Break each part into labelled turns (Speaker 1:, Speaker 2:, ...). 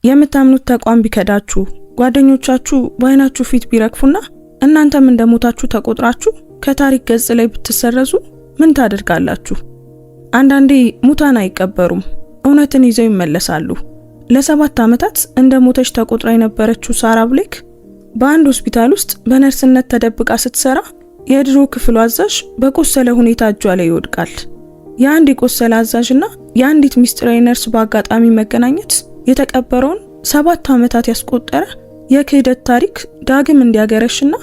Speaker 1: የምታምኑት ተቋም ቢከዳችሁ፣ ጓደኞቻችሁ በአይናችሁ ፊት ቢረግፉና እናንተም እንደሞታችሁ ተቆጥራችሁ ከታሪክ ገጽ ላይ ብትሰረዙ ምን ታደርጋላችሁ? አንዳንዴ ሙታን አይቀበሩም፣ እውነትን ይዘው ይመለሳሉ። ለ7 ዓመታት እንደ ሞተች ተቆጥራ የነበረችው ሳራ ብሌክ በአንድ ሆስፒታል ውስጥ በነርስነት ተደብቃ ስትሰራ የድሮ ክፍሉ አዛዥ በቆሰለ ሁኔታ እጇ ላይ ይወድቃል። የአንድ የቆሰለ አዛዥና የአንዲት ሚስጥራዊ ነርስ በአጋጣሚ መገናኘት የተቀበረውን 7 ዓመታት ያስቆጠረ የክህደት ታሪክ ዳግም እንዲያገረሽና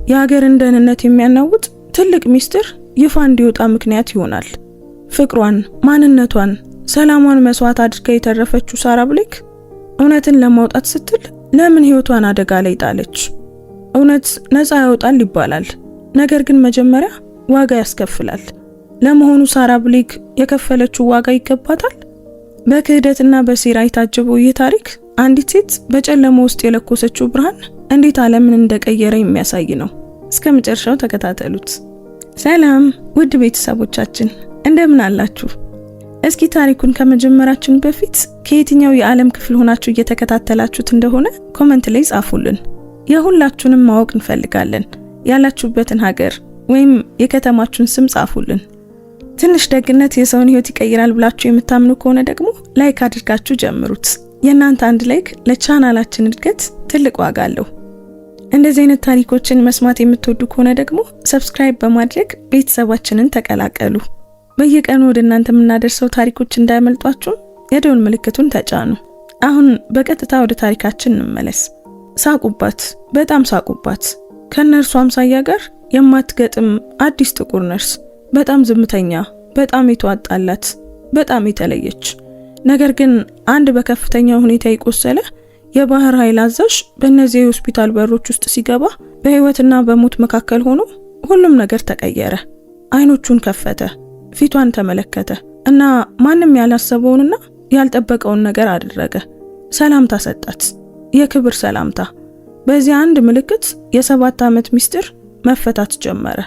Speaker 1: የሀገርን ደህንነት የሚያናውጥ ትልቅ ሚስጥር ይፋ እንዲወጣ ምክንያት ይሆናል። ፍቅሯን፣ ማንነቷን፣ ሰላሟን መስዋዕት አድርጋ የተረፈችው ሳራ ብሌክ እውነትን ለማውጣት ስትል ለምን ህይወቷን አደጋ ላይ ጣለች? እውነት ነፃ ያወጣል ይባላል፣ ነገር ግን መጀመሪያ ዋጋ ያስከፍላል። ለመሆኑ ሳራ ብሌክ የከፈለችው ዋጋ ይገባታል? በክህደትና በሴራ የታጀበው ይህ ታሪክ አንዲት ሴት በጨለማ ውስጥ የለኮሰችው ብርሃን እንዴት ዓለምን እንደቀየረ የሚያሳይ ነው። እስከ መጨረሻው ተከታተሉት። ሰላም ውድ ቤተሰቦቻችን እንደምን አላችሁ? እስኪ ታሪኩን ከመጀመራችን በፊት ከየትኛው የዓለም ክፍል ሆናችሁ እየተከታተላችሁት እንደሆነ ኮሜንት ላይ ጻፉልን። የሁላችሁንም ማወቅ እንፈልጋለን። ያላችሁበትን ሀገር ወይም የከተማችሁን ስም ጻፉልን። ትንሽ ደግነት የሰውን ህይወት ይቀይራል ብላችሁ የምታምኑ ከሆነ ደግሞ ላይክ አድርጋችሁ ጀምሩት። የእናንተ አንድ ላይክ ለቻናላችን እድገት ትልቅ ዋጋ አለው። እንደዚህ አይነት ታሪኮችን መስማት የምትወዱ ከሆነ ደግሞ ሰብስክራይብ በማድረግ ቤተሰባችንን ተቀላቀሉ። በየቀኑ ወደ እናንተ የምናደርሰው ታሪኮች እንዳያመልጧችሁ የደወል ምልክቱን ተጫኑ። አሁን በቀጥታ ወደ ታሪካችን እንመለስ። ሳቁባት፣ በጣም ሳቁባት። ከነርሱ አምሳያ ጋር የማትገጥም አዲስ ጥቁር ነርስ፣ በጣም ዝምተኛ፣ በጣም የተዋጣላት፣ በጣም የተለየች። ነገር ግን አንድ በከፍተኛ ሁኔታ የቆሰለ የባህር ኃይል አዛዥ በእነዚህ የሆስፒታል በሮች ውስጥ ሲገባ በህይወትና በሞት መካከል ሆኖ ሁሉም ነገር ተቀየረ። አይኖቹን ከፈተ፣ ፊቷን ተመለከተ እና ማንም ያላሰበውንና ያልጠበቀውን ነገር አደረገ። ሰላምታ ሰጣት፣ የክብር ሰላምታ። በዚህ አንድ ምልክት የ7 ዓመት ሚስጥር መፈታት ጀመረ።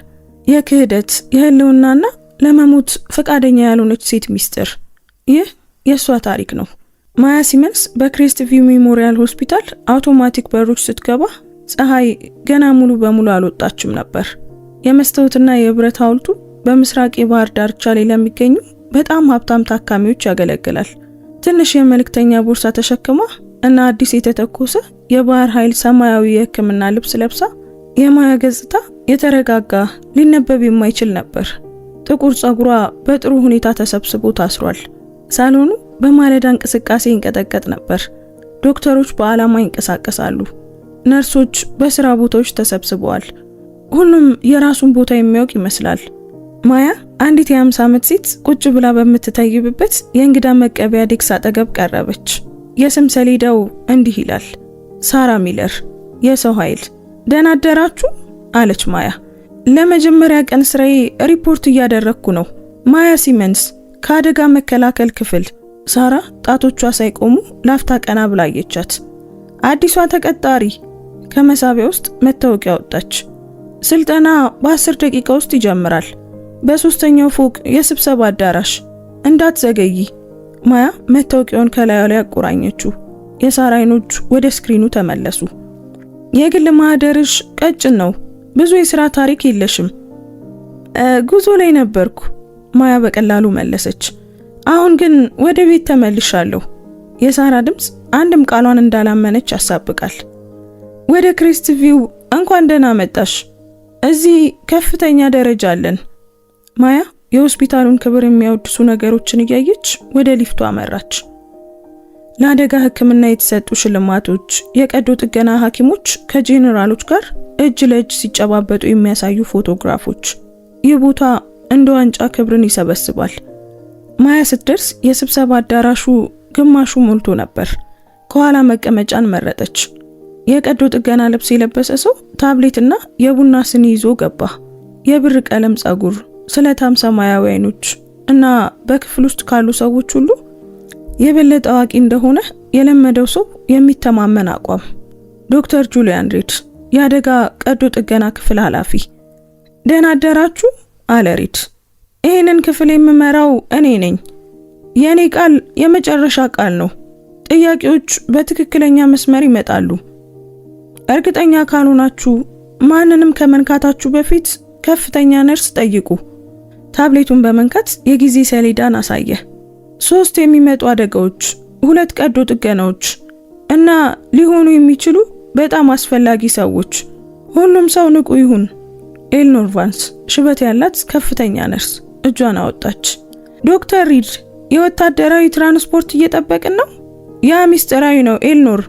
Speaker 1: የክህደት፣ የህልውናና ለመሞት ፈቃደኛ ያልሆነች ሴት ሚስጥር። ይህ የሷ ታሪክ ነው። ማያ ሲመንስ በክሬስት ቪው ሜሞሪያል ሆስፒታል አውቶማቲክ በሮች ስትገባ ፀሐይ ገና ሙሉ በሙሉ አልወጣችም ነበር። የመስታወትና የብረት ሐውልቱ በምስራቅ የባህር ዳርቻ ላይ ለሚገኙ በጣም ሀብታም ታካሚዎች ያገለግላል። ትንሽ የመልእክተኛ ቦርሳ ተሸክማ እና አዲስ የተተኮሰ የባህር ኃይል ሰማያዊ የህክምና ልብስ ለብሳ የማያ ገጽታ የተረጋጋ፣ ሊነበብ የማይችል ነበር። ጥቁር ጸጉሯ በጥሩ ሁኔታ ተሰብስቦ ታስሯል። ሳሎኑ በማለዳ እንቅስቃሴ ይንቀጠቀጥ ነበር። ዶክተሮች በአላማ ይንቀሳቀሳሉ። ነርሶች በስራ ቦታዎች ተሰብስበዋል። ሁሉም የራሱን ቦታ የሚያውቅ ይመስላል። ማያ አንዲት የ50 ዓመት ሴት ቁጭ ብላ በምትታይብበት የእንግዳ መቀበያ ዴክስ አጠገብ ቀረበች። የስም ሰሌዳው እንዲህ ይላል፣ ሳራ ሚለር፣ የሰው ኃይል። ደህና አደራችሁ አለች ማያ። ለመጀመሪያ ቀን ስራዬ ሪፖርት እያደረግኩ ነው። ማያ ሲመንስ ከአደጋ መከላከል ክፍል። ሳራ ጣቶቿ ሳይቆሙ ላፍታ ቀና ብላ አየቻት። አዲሷ ተቀጣሪ። ከመሳቢያ ውስጥ መታወቂያ ወጣች። ስልጠና በ10 ደቂቃ ውስጥ ይጀምራል፣ በ3ኛው ፎቅ የስብሰባ አዳራሽ፣ እንዳትዘገይ። ማያ መታወቂያውን ከላዩ ላይ አቆራኘችው። የሳራ አይኖች ወደ ስክሪኑ ተመለሱ። የግል ማህደርሽ ቀጭን ነው፣ ብዙ የሥራ ታሪክ የለሽም። ጉዞ ላይ ነበርኩ፣ ማያ በቀላሉ መለሰች። አሁን ግን ወደ ቤት ተመልሻለሁ። የሳራ ድምጽ አንድም ቃሏን እንዳላመነች ያሳብቃል። ወደ ክሬስት ቪው እንኳን ደህና መጣሽ። እዚህ ከፍተኛ ደረጃ አለን። ማያ የሆስፒታሉን ክብር የሚያወድሱ ነገሮችን እያየች ወደ ሊፍቱ አመራች። ለአደጋ ሕክምና የተሰጡ ሽልማቶች፣ የቀዶ ጥገና ሐኪሞች ከጄኔራሎች ጋር እጅ ለእጅ ሲጨባበጡ የሚያሳዩ ፎቶግራፎች። ይህ ቦታ እንደ ዋንጫ ክብርን ይሰበስባል። ማያ ስትደርስ የስብሰባ አዳራሹ ግማሹ ሞልቶ ነበር። ከኋላ መቀመጫን መረጠች። የቀዶ ጥገና ልብስ የለበሰ ሰው ታብሌትና የቡና ስኒ ይዞ ገባ። የብር ቀለም ጸጉር፣ ስለታም ሰማያዊ አይኖች እና በክፍል ውስጥ ካሉ ሰዎች ሁሉ የበለጠ አዋቂ እንደሆነ የለመደው ሰው የሚተማመን አቋም። ዶክተር ጁሊያን ሪድ፣ የአደጋ ቀዶ ጥገና ክፍል ኃላፊ። ደህና አደራችሁ አለ ሪድ። ይህንን ክፍል የምመራው እኔ ነኝ። የኔ ቃል የመጨረሻ ቃል ነው። ጥያቄዎች በትክክለኛ መስመር ይመጣሉ። እርግጠኛ ካልሆናችሁ ማንንም ከመንካታችሁ በፊት ከፍተኛ ነርስ ጠይቁ። ታብሌቱን በመንካት የጊዜ ሰሌዳን አሳየ። 3 የሚመጡ አደጋዎች፣ 2 ቀዶ ጥገናዎች እና ሊሆኑ የሚችሉ በጣም አስፈላጊ ሰዎች። ሁሉም ሰው ንቁ ይሁን። ኤልኖር ቫንስ ሽበት ያላት ከፍተኛ ነርስ እጇን አወጣች። ዶክተር ሪድ የወታደራዊ ትራንስፖርት እየጠበቅን ነው። ያ ሚስጥራዊ ነው ኤልኖር፣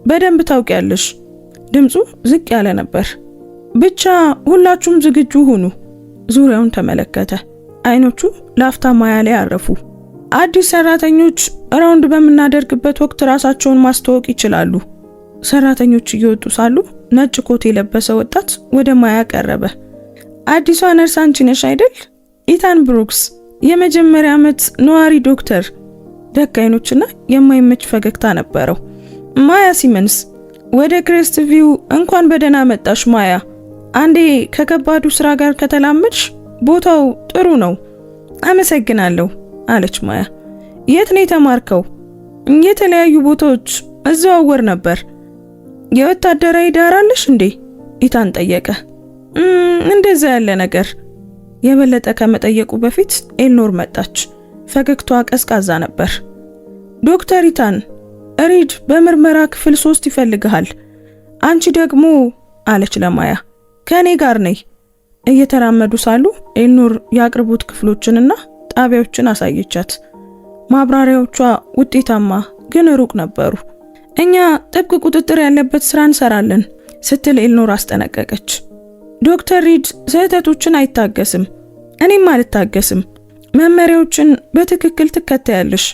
Speaker 1: በደንብ ታውቂያለሽ። ድምፁ ዝቅ ያለ ነበር። ብቻ ሁላችሁም ዝግጁ ሁኑ። ዙሪያውን ተመለከተ። አይኖቹ ላፍታ ማያ ላይ አረፉ። አዲስ ሰራተኞች ራውንድ በምናደርግበት ወቅት ራሳቸውን ማስተዋወቅ ይችላሉ። ሰራተኞች እየወጡ ሳሉ ነጭ ኮት የለበሰ ወጣት ወደ ማያ ቀረበ። አዲሷ ነርስ አንቺ ነሽ አይደል? ኢታን ብሩክስ፣ የመጀመሪያ ዓመት ነዋሪ ዶክተር። ደግ አይኖችና የማይመች ፈገግታ ነበረው። ማያ ሲመንስ፣ ወደ ክሬስትቪው እንኳን በደህና መጣሽ ማያ። አንዴ ከከባዱ ስራ ጋር ከተላመድሽ ቦታው ጥሩ ነው። አመሰግናለሁ አለች ማያ። የት ነው የተማርከው? የተለያዩ ቦታዎች እዘዋወር ነበር። የወታደራዊ ዳር አለሽ እንዴ? ኢታን ጠየቀ። እንደዛ ያለ ነገር። የበለጠ ከመጠየቁ በፊት ኤልኖር መጣች። ፈገግታዋ ቀዝቃዛ ነበር። ዶክተር ኢታን፣ ሪድ በምርመራ ክፍል 3 ይፈልግሃል። አንቺ ደግሞ አለች ለማያ፣ ከኔ ጋር ነይ። እየተራመዱ ሳሉ ኤልኖር የአቅርቦት ክፍሎችንና ጣቢያዎችን አሳየቻት። ማብራሪያዎቿ ውጤታማ ግን ሩቅ ነበሩ። እኛ ጥብቅ ቁጥጥር ያለበት ስራ እንሰራለን ስትል ኤልኖር አስጠነቀቀች። ዶክተር ሪድ ስህተቶችን አይታገስም፣ እኔም አልታገስም። መመሪያዎችን በትክክል ትከታያለሽ።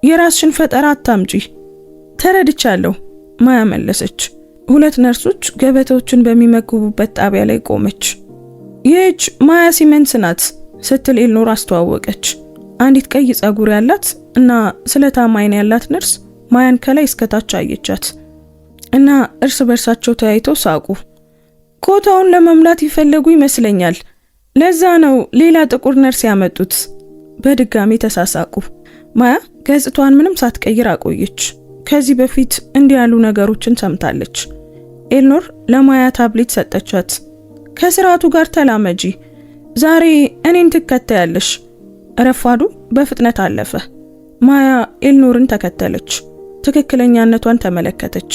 Speaker 1: የራስሽን ፈጠራ አታምጪ። ተረድቻለሁ ማያ መለሰች። 2 ነርሶች ገበታዎችን በሚመግቡበት ጣቢያ ላይ ቆመች። ይህች ማያ ሲመንስ ናት ስትል ኤልኖር አስተዋወቀች። አንዲት ቀይ ጸጉር ያላት እና ስለታም አይን ያላት ነርስ ማያን ከላይ እስከታች አየቻት እና እርስ በርሳቸው ተያይተው ሳቁ። ኮታውን ለመምላት ይፈልጉ ይመስለኛል። ለዛ ነው ሌላ ጥቁር ነርስ ያመጡት። በድጋሚ ተሳሳቁ። ማያ ገጽቷን ምንም ሳትቀይር አቆየች። ከዚህ በፊት እንዲህ ያሉ ነገሮችን ሰምታለች። ኤልኖር ለማያ ታብሌት ሰጠቻት። ከስርዓቱ ጋር ተላመጂ። ዛሬ እኔን ትከታያለሽ። ረፋዱ በፍጥነት አለፈ። ማያ ኤልኖርን ተከተለች። ትክክለኛነቷን ተመለከተች።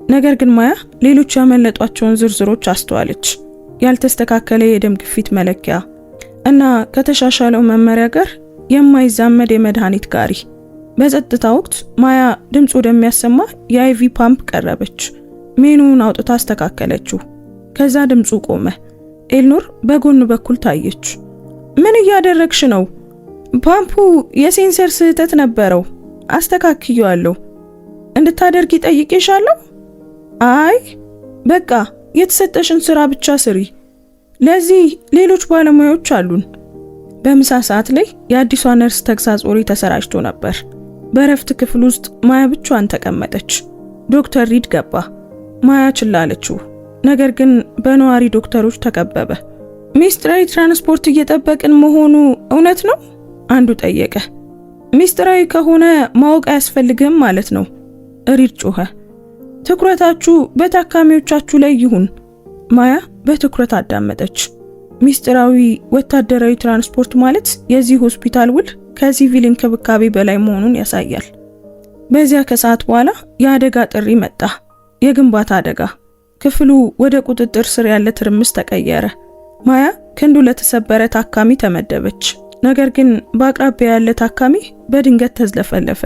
Speaker 1: ነገር ግን ማያ ሌሎች ያመለጧቸውን ዝርዝሮች አስተዋለች። ያልተስተካከለ የደም ግፊት መለኪያ እና ከተሻሻለው መመሪያ ጋር የማይዛመድ የመድኃኒት ጋሪ። በጸጥታ ወቅት ማያ ድምፅ ወደሚያሰማ የአይቪ ፓምፕ ቀረበች። ሜኑን አውጥታ አስተካከለችው። ከዛ ድምፁ ቆመ። ኤልኖር በጎን በኩል ታየች። ምን እያደረግሽ ነው? ፓምፑ የሴንሰር ስህተት ነበረው፣ አስተካክየዋለሁ። እንድታደርጊ ጠይቄሻለሁ? አይ በቃ የተሰጠሽን ስራ ብቻ ስሪ። ለዚህ ሌሎች ባለሙያዎች አሉን። በምሳ ሰዓት ላይ የአዲሷ ነርስ ተግሳጽ ወሬ ተሰራጭቶ ነበር። በረፍት ክፍል ውስጥ ማያ ብቻዋን ተቀመጠች። ዶክተር ሪድ ገባ። ማያ ችላ አለችው። ነገር ግን በነዋሪ ዶክተሮች ተከበበ። ሚስጥራዊ ትራንስፖርት እየጠበቅን መሆኑ እውነት ነው? አንዱ ጠየቀ። ሚስጥራዊ ከሆነ ማወቅ አያስፈልግም ማለት ነው። ሪድ ጮኸ። ትኩረታችሁ በታካሚዎቻችሁ ላይ ይሁን። ማያ በትኩረት አዳመጠች። ሚስጥራዊ ወታደራዊ ትራንስፖርት ማለት የዚህ ሆስፒታል ውል ከሲቪል እንክብካቤ በላይ መሆኑን ያሳያል። በዚያ ከሰዓት በኋላ የአደጋ ጥሪ መጣ። የግንባታ አደጋ። ክፍሉ ወደ ቁጥጥር ስር ያለ ትርምስ ተቀየረ። ማያ ክንዱ ለተሰበረ ታካሚ ተመደበች። ነገር ግን በአቅራቢያ ያለ ታካሚ በድንገት ተዝለፈለፈ።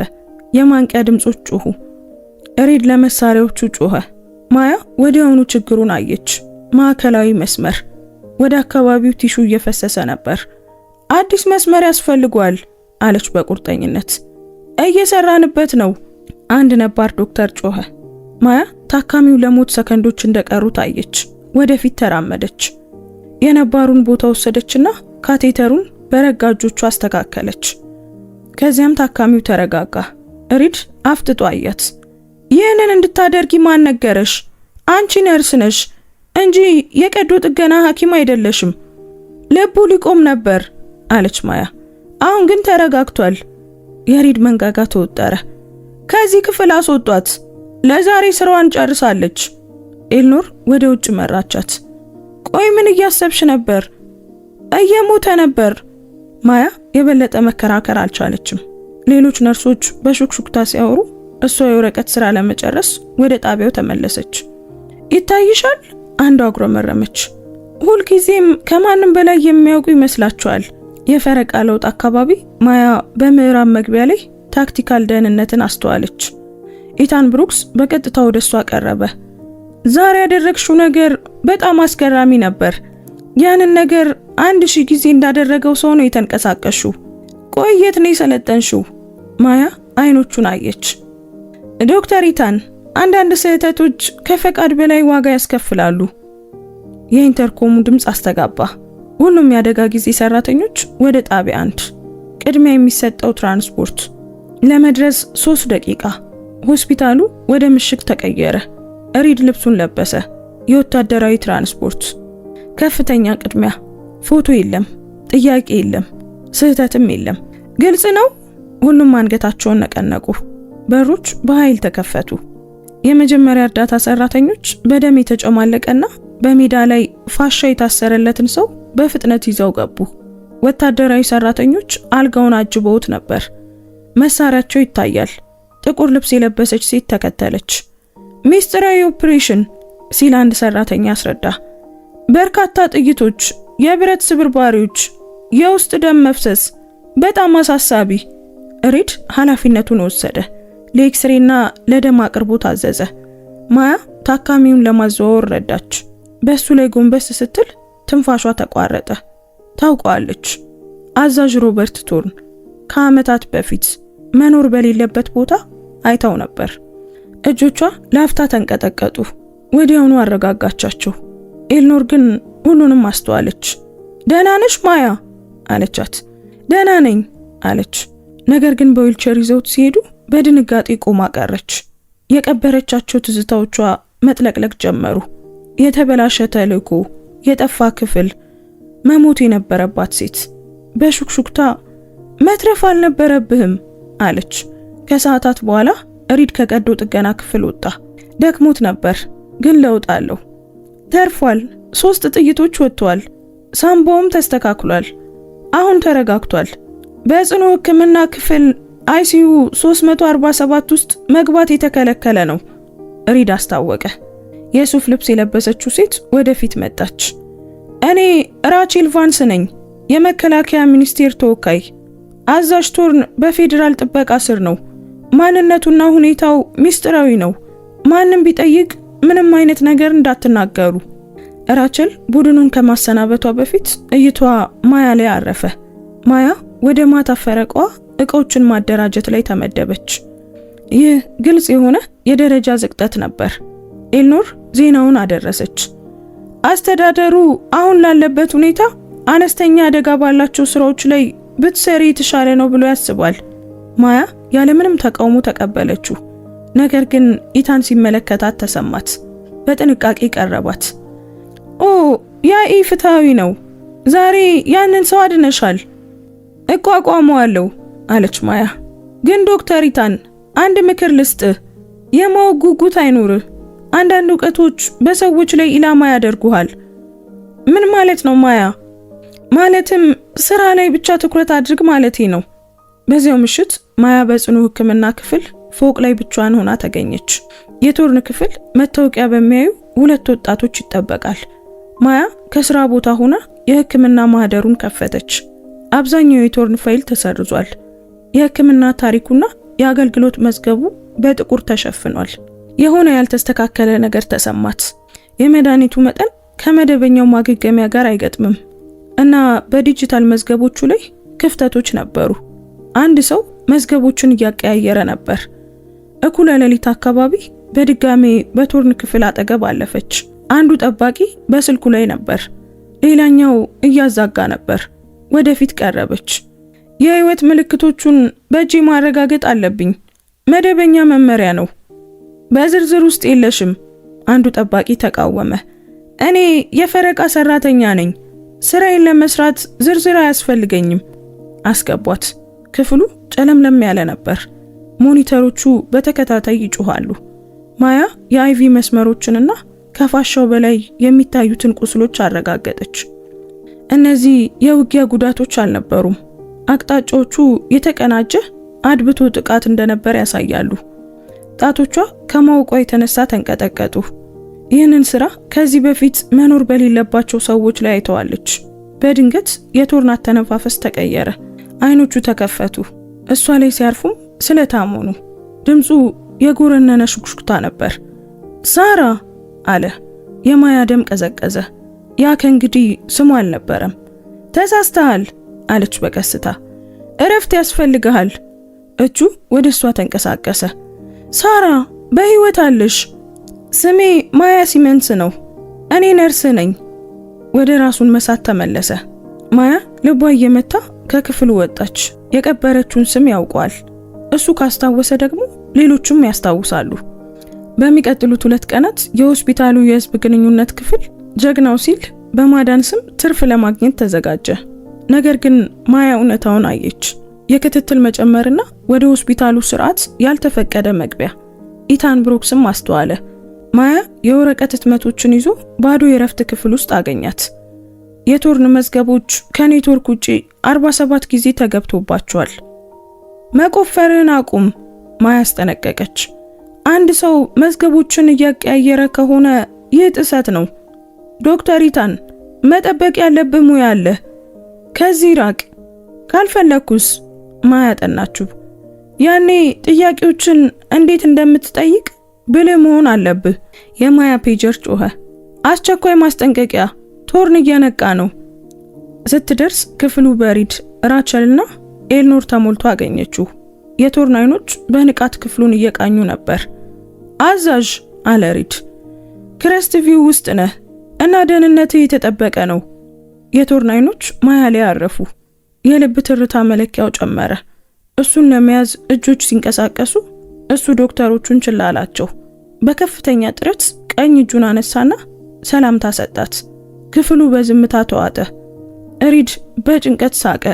Speaker 1: የማንቂያ ድምጾች ጮሁ። ሪድ ለመሳሪያዎቹ ጮኸ። ማያ ወዲያውኑ ችግሩን አየች። ማዕከላዊ መስመር። ወደ አካባቢው ቲሹ እየፈሰሰ ነበር። አዲስ መስመር ያስፈልጓል አለች በቁርጠኝነት። እየሰራንበት ነው፣ አንድ ነባር ዶክተር ጮኸ። ማያ ታካሚው ለሞት ሰከንዶች እንደቀሩ ታየች። ወደፊት ተራመደች። የነባሩን ቦታ ወሰደችና ካቴተሩን በረጋ እጆቿ አስተካከለች። ከዚያም ታካሚው ተረጋጋ። ሪድ አፍጥጦ አያት። ይህንን እንድታደርጊ ማን ነገረሽ? አንቺ ነርስ ነሽ እንጂ የቀዶ ጥገና ሐኪም አይደለሽም። ልቡ ሊቆም ነበር አለች ማያ። አሁን ግን ተረጋግቷል። የሪድ መንጋጋ ተወጠረ። ከዚህ ክፍል አስወጧት፣ ለዛሬ ስራዋን ጨርሳለች። ኤልኖር ወደ ውጭ መራቻት። ቆይ ምን እያሰብሽ ነበር? እየሞተ ነበር። ማያ የበለጠ መከራከር አልቻለችም። ሌሎች ነርሶች በሹክሹክታ ሲያወሩ እሷ የወረቀት ስራ ለመጨረስ ወደ ጣቢያው ተመለሰች። ይታይሻል? አንዷ አጉረመረመች። ሁልጊዜም ከማንም በላይ የሚያውቁ ይመስላችኋል። የፈረቃ ለውጥ አካባቢ ማያ በምዕራብ መግቢያ ላይ ታክቲካል ደህንነትን አስተዋለች። ኢታን ብሩክስ በቀጥታ ወደ እሷ ቀረበ። ዛሬ ያደረግሽው ነገር በጣም አስገራሚ ነበር። ያንን ነገር 1000 ጊዜ እንዳደረገው ሰው ነው የተንቀሳቀሽው። ቆይ የት ነው የሰለጠንሽው? ማያ አይኖቹን አየች። ዶክተር ኢታን፣ አንዳንድ ስህተቶች ከፈቃድ በላይ ዋጋ ያስከፍላሉ። የኢንተርኮሙ ድምፅ አስተጋባ። ሁሉም የአደጋ ጊዜ ሰራተኞች ወደ ጣቢያ 1። ቅድሚያ የሚሰጠው ትራንስፖርት ለመድረስ 3 ደቂቃ። ሆስፒታሉ ወደ ምሽግ ተቀየረ። ሪድ ልብሱን ለበሰ። የወታደራዊ ትራንስፖርት። ከፍተኛ ቅድሚያ። ፎቶ የለም፣ ጥያቄ የለም፣ ስህተትም የለም። ግልጽ ነው። ሁሉም አንገታቸውን ነቀነቁ። በሮች በኃይል ተከፈቱ። የመጀመሪያ እርዳታ ሰራተኞች በደም የተጨማለቀና በሜዳ ላይ ፋሻ የታሰረለትን ሰው በፍጥነት ይዘው ገቡ። ወታደራዊ ሰራተኞች አልጋውን አጅበውት ነበር። መሳሪያቸው ይታያል። ጥቁር ልብስ የለበሰች ሴት ተከተለች። ሚስጥራዊ ኦፕሬሽን ሲል አንድ ሰራተኛ አስረዳ። በርካታ ጥይቶች፣ የብረት ስብርባሪዎች፣ የውስጥ ደም መፍሰስ፣ በጣም አሳሳቢ። ሪድ ኃላፊነቱን ወሰደ። ለኤክስሬና ለደም አቅርቦት አዘዘ። ማያ ታካሚውን ለማዘዋወር ረዳች። በሱ ላይ ጎንበስ ስትል ትንፋሿ ተቋረጠ። ታውቀዋለች። አዛዥ ሮበርት ቶርን ከዓመታት በፊት መኖር በሌለበት ቦታ አይታው ነበር። እጆቿ ለአፍታ ተንቀጠቀጡ። ወዲያውኑ አረጋጋቻቸው። ኤልኖር ግን ሁሉንም አስተዋለች። ደህና ነሽ ማያ አለቻት። ደህና ነኝ አለች። ነገር ግን በዊልቸር ይዘውት ሲሄዱ በድንጋጤ ቆማ ቀረች። የቀበረቻቸው ትዝታዎቿ መጥለቅለቅ ጀመሩ። የተበላሸ ተልእኮ፣ የጠፋ ክፍል፣ መሞት የነበረባት ሴት። በሹክሹክታ መትረፍ አልነበረብህም አለች። ከሰዓታት በኋላ ሪድ ከቀዶ ጥገና ክፍል ወጣ። ደክሞት ነበር፣ ግን ለውጥ አለው። ተርፏል። 3 ጥይቶች ወጥቷል። ሳምባውም ተስተካክሏል። አሁን ተረጋግቷል። በጽኑ ሕክምና ክፍል አይሲዩ 347 ውስጥ መግባት የተከለከለ ነው፣ ሪድ አስታወቀ። የሱፍ ልብስ የለበሰችው ሴት ወደፊት መጣች። እኔ ራቼል ቫንስ ነኝ፣ የመከላከያ ሚኒስቴር ተወካይ። አዛዥ ቶርን በፌዴራል ጥበቃ ስር ነው። ማንነቱና ሁኔታው ሚስጥራዊ ነው። ማንም ቢጠይቅ ምንም አይነት ነገር እንዳትናገሩ። ራቼል ቡድኑን ከማሰናበቷ በፊት እይቷ ማያ ላይ አረፈ። ማያ ወደ ማታ ፈረቃዋ እቃዎችን ማደራጀት ላይ ተመደበች። ይህ ግልጽ የሆነ የደረጃ ዝቅጠት ነበር። ኤልኖር ዜናውን አደረሰች። አስተዳደሩ አሁን ላለበት ሁኔታ አነስተኛ አደጋ ባላቸው ስራዎች ላይ ብትሰሪ የተሻለ ነው ብሎ ያስባል። ማያ ያለምንም ተቃውሞ ተቀበለችው። ነገር ግን ኢታን ሲመለከታት ተሰማት። በጥንቃቄ ቀረባት። ኦ ያ ኢፍትሃዊ ነው። ዛሬ ያንን ሰው አድነሻል። እቋቋመዋለሁ አለች ማያ። ግን ዶክተር ኢታን አንድ ምክር ልስጥህ። የማወቅ ጉጉት አይኑርህ። አንዳንድ እውቀቶች በሰዎች ላይ ኢላማ ያደርጉሃል። ምን ማለት ነው ማያ? ማለትም ስራ ላይ ብቻ ትኩረት አድርግ ማለቴ ነው። በዚያው ምሽት ማያ በጽኑ ሕክምና ክፍል ፎቅ ላይ ብቻዋን ሆና ተገኘች። የቶርን ክፍል መታወቂያ በሚያዩ 2 ወጣቶች ይጠበቃል። ማያ ከስራ ቦታ ሆና የሕክምና ማህደሩን ከፈተች። አብዛኛው የቶርን ፋይል ተሰርዟል። የሕክምና ታሪኩና የአገልግሎት መዝገቡ በጥቁር ተሸፍኗል። የሆነ ያልተስተካከለ ነገር ተሰማት። የመድኃኒቱ መጠን ከመደበኛው ማገገሚያ ጋር አይገጥምም እና በዲጂታል መዝገቦቹ ላይ ክፍተቶች ነበሩ። አንድ ሰው መዝገቦቹን እያቀያየረ ነበር። እኩለ ሌሊት አካባቢ በድጋሜ በቶርን ክፍል አጠገብ አለፈች። አንዱ ጠባቂ በስልኩ ላይ ነበር፣ ሌላኛው እያዛጋ ነበር። ወደፊት ቀረበች። የህይወት ምልክቶቹን በእጄ ማረጋገጥ አለብኝ። መደበኛ መመሪያ ነው። በዝርዝር ውስጥ የለሽም። አንዱ ጠባቂ ተቃወመ። እኔ የፈረቃ ሰራተኛ ነኝ። ስራዬን ለመስራት ዝርዝር አያስፈልገኝም። አስገቧት። ክፍሉ ጨለምለም ያለ ነበር። ሞኒተሮቹ በተከታታይ ይጮሃሉ። ማያ የአይቪ መስመሮችንና ከፋሻው በላይ የሚታዩትን ቁስሎች አረጋገጠች። እነዚህ የውጊያ ጉዳቶች አልነበሩም። አቅጣጫዎቹ የተቀናጀ አድብቶ ጥቃት እንደነበር ያሳያሉ። ጣቶቿ ከማወቋ የተነሳ ተንቀጠቀጡ። ይህንን ስራ ከዚህ በፊት መኖር በሌለባቸው ሰዎች ላይ አይተዋለች። በድንገት የቶርን አተነፋፈስ ተቀየረ። አይኖቹ ተከፈቱ። እሷ ላይ ሲያርፉም ስለታመኑ። ድምፁ የጎረነነ ሹክሹክታ ነበር። ሳራ አለ። የማያ ደም ቀዘቀዘ። ያ ከእንግዲህ ስሙ አልነበረም። ተሳስተሃል አለች በቀስታ። እረፍት ያስፈልግሃል። እጁ ወደ እሷ ተንቀሳቀሰ። ሳራ በህይወት አለሽ። ስሜ ማያ ሲመንስ ነው። እኔ ነርስ ነኝ። ወደ ራሱን መሳት ተመለሰ። ማያ ልቧ እየመታ ከክፍሉ ወጣች። የቀበረችውን ስም ያውቋል። እሱ ካስታወሰ ደግሞ ሌሎችም ያስታውሳሉ። በሚቀጥሉት 2 ቀናት የሆስፒታሉ የህዝብ ግንኙነት ክፍል ጀግናው ሲል በማዳን ስም ትርፍ ለማግኘት ተዘጋጀ። ነገር ግን ማያ እውነታውን አየች። የክትትል መጨመርና ወደ ሆስፒታሉ ስርዓት ያልተፈቀደ መግቢያ። ኢታን ብሮክስም አስተዋለ። ማያ የወረቀት ህትመቶችን ይዞ ባዶ የረፍት ክፍል ውስጥ አገኛት። የቶርን መዝገቦች ከኔትወርክ ውጪ 47 ጊዜ ተገብቶባቸዋል። መቆፈርን አቁም ማያ አስጠነቀቀች። አንድ ሰው መዝገቦችን እያቀያየረ ከሆነ ይህ ጥሰት ነው። ዶክተር ኢታን መጠበቅ ያለብህ ሙያ አለ። ከዚህ ራቅ። ካልፈለኩስ ማያ ጠናችሁ። ያኔ ጥያቄዎችን እንዴት እንደምትጠይቅ ብልህ መሆን አለብህ። የማያ ፔጀር ጮኸ። አስቸኳይ ማስጠንቀቂያ፣ ቶርን እየነቃ ነው። ስትደርስ ክፍሉ በሪድ ራቸልና ኤልኖር ተሞልቶ አገኘችው። የቶርን አይኖች በንቃት ክፍሉን እየቃኙ ነበር። አዛዥ አለ ሪድ፣ ክረስትቪው ውስጥ ነህ እና ደህንነትህ የተጠበቀ ነው። የቶርን አይኖች ማያ ላይ አረፉ። የልብ ትርታ መለኪያው ጨመረ። እሱን ለመያዝ እጆች ሲንቀሳቀሱ እሱ ዶክተሮቹን ችላ አላቸው። በከፍተኛ ጥረት ቀኝ እጁን አነሳና ሰላምታ ሰጣት። ክፍሉ በዝምታ ተዋጠ። ሪድ በጭንቀት ሳቀ።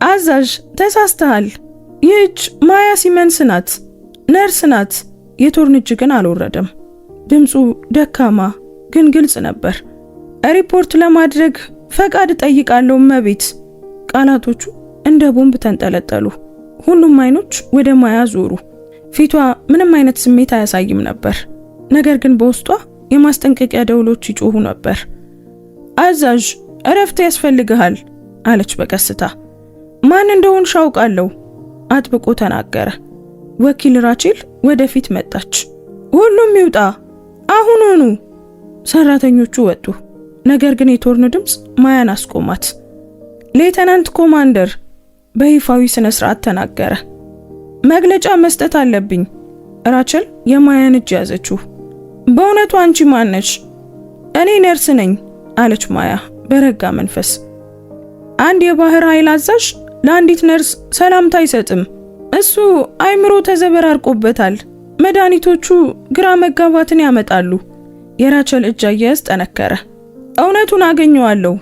Speaker 1: አዛዥ ተሳስተሃል። ይህች ማያ ሲመንስ ናት፣ ነርስ ናት። የቶርን እጅ ግን አልወረደም። ድምፁ ደካማ ግን ግልጽ ነበር። ሪፖርት ለማድረግ ፈቃድ ጠይቃለሁ መቤት። ቃላቶቹ እንደ ቦምብ ተንጠለጠሉ። ሁሉም አይኖች ወደ ማያ ዞሩ። ፊቷ ምንም አይነት ስሜት አያሳይም ነበር። ነገር ግን በውስጧ የማስጠንቀቂያ ደውሎች ይጮሁ ነበር። አዛዥ እረፍት ያስፈልግሃል አለች በቀስታ። ማን እንደሆንሽ አውቃለሁ አጥብቆ ተናገረ። ወኪል ራቼል ወደፊት መጣች። ሁሉም ይውጣ አሁኑኑ። ሰራተኞቹ ወጡ። ነገር ግን የቶርን ድምፅ ማያን አስቆማት። ሌተናንት ኮማንደር በይፋዊ ስነ ስርዓት ተናገረ። መግለጫ መስጠት አለብኝ። ራቸል የማያን እጅ ያዘችው። በእውነቱ አንቺ ማን ነሽ? እኔ ነርስ ነኝ አለች ማያ በረጋ መንፈስ። አንድ የባህር ኃይል አዛዥ ለአንዲት ነርስ ሰላምታ አይሰጥም። እሱ አይምሮ ተዘበራርቆበታል። መድኃኒቶቹ ግራ መጋባትን ያመጣሉ። የራቸል እጅ አያያዝ ጠነከረ። እውነቱን አገኘዋለሁ።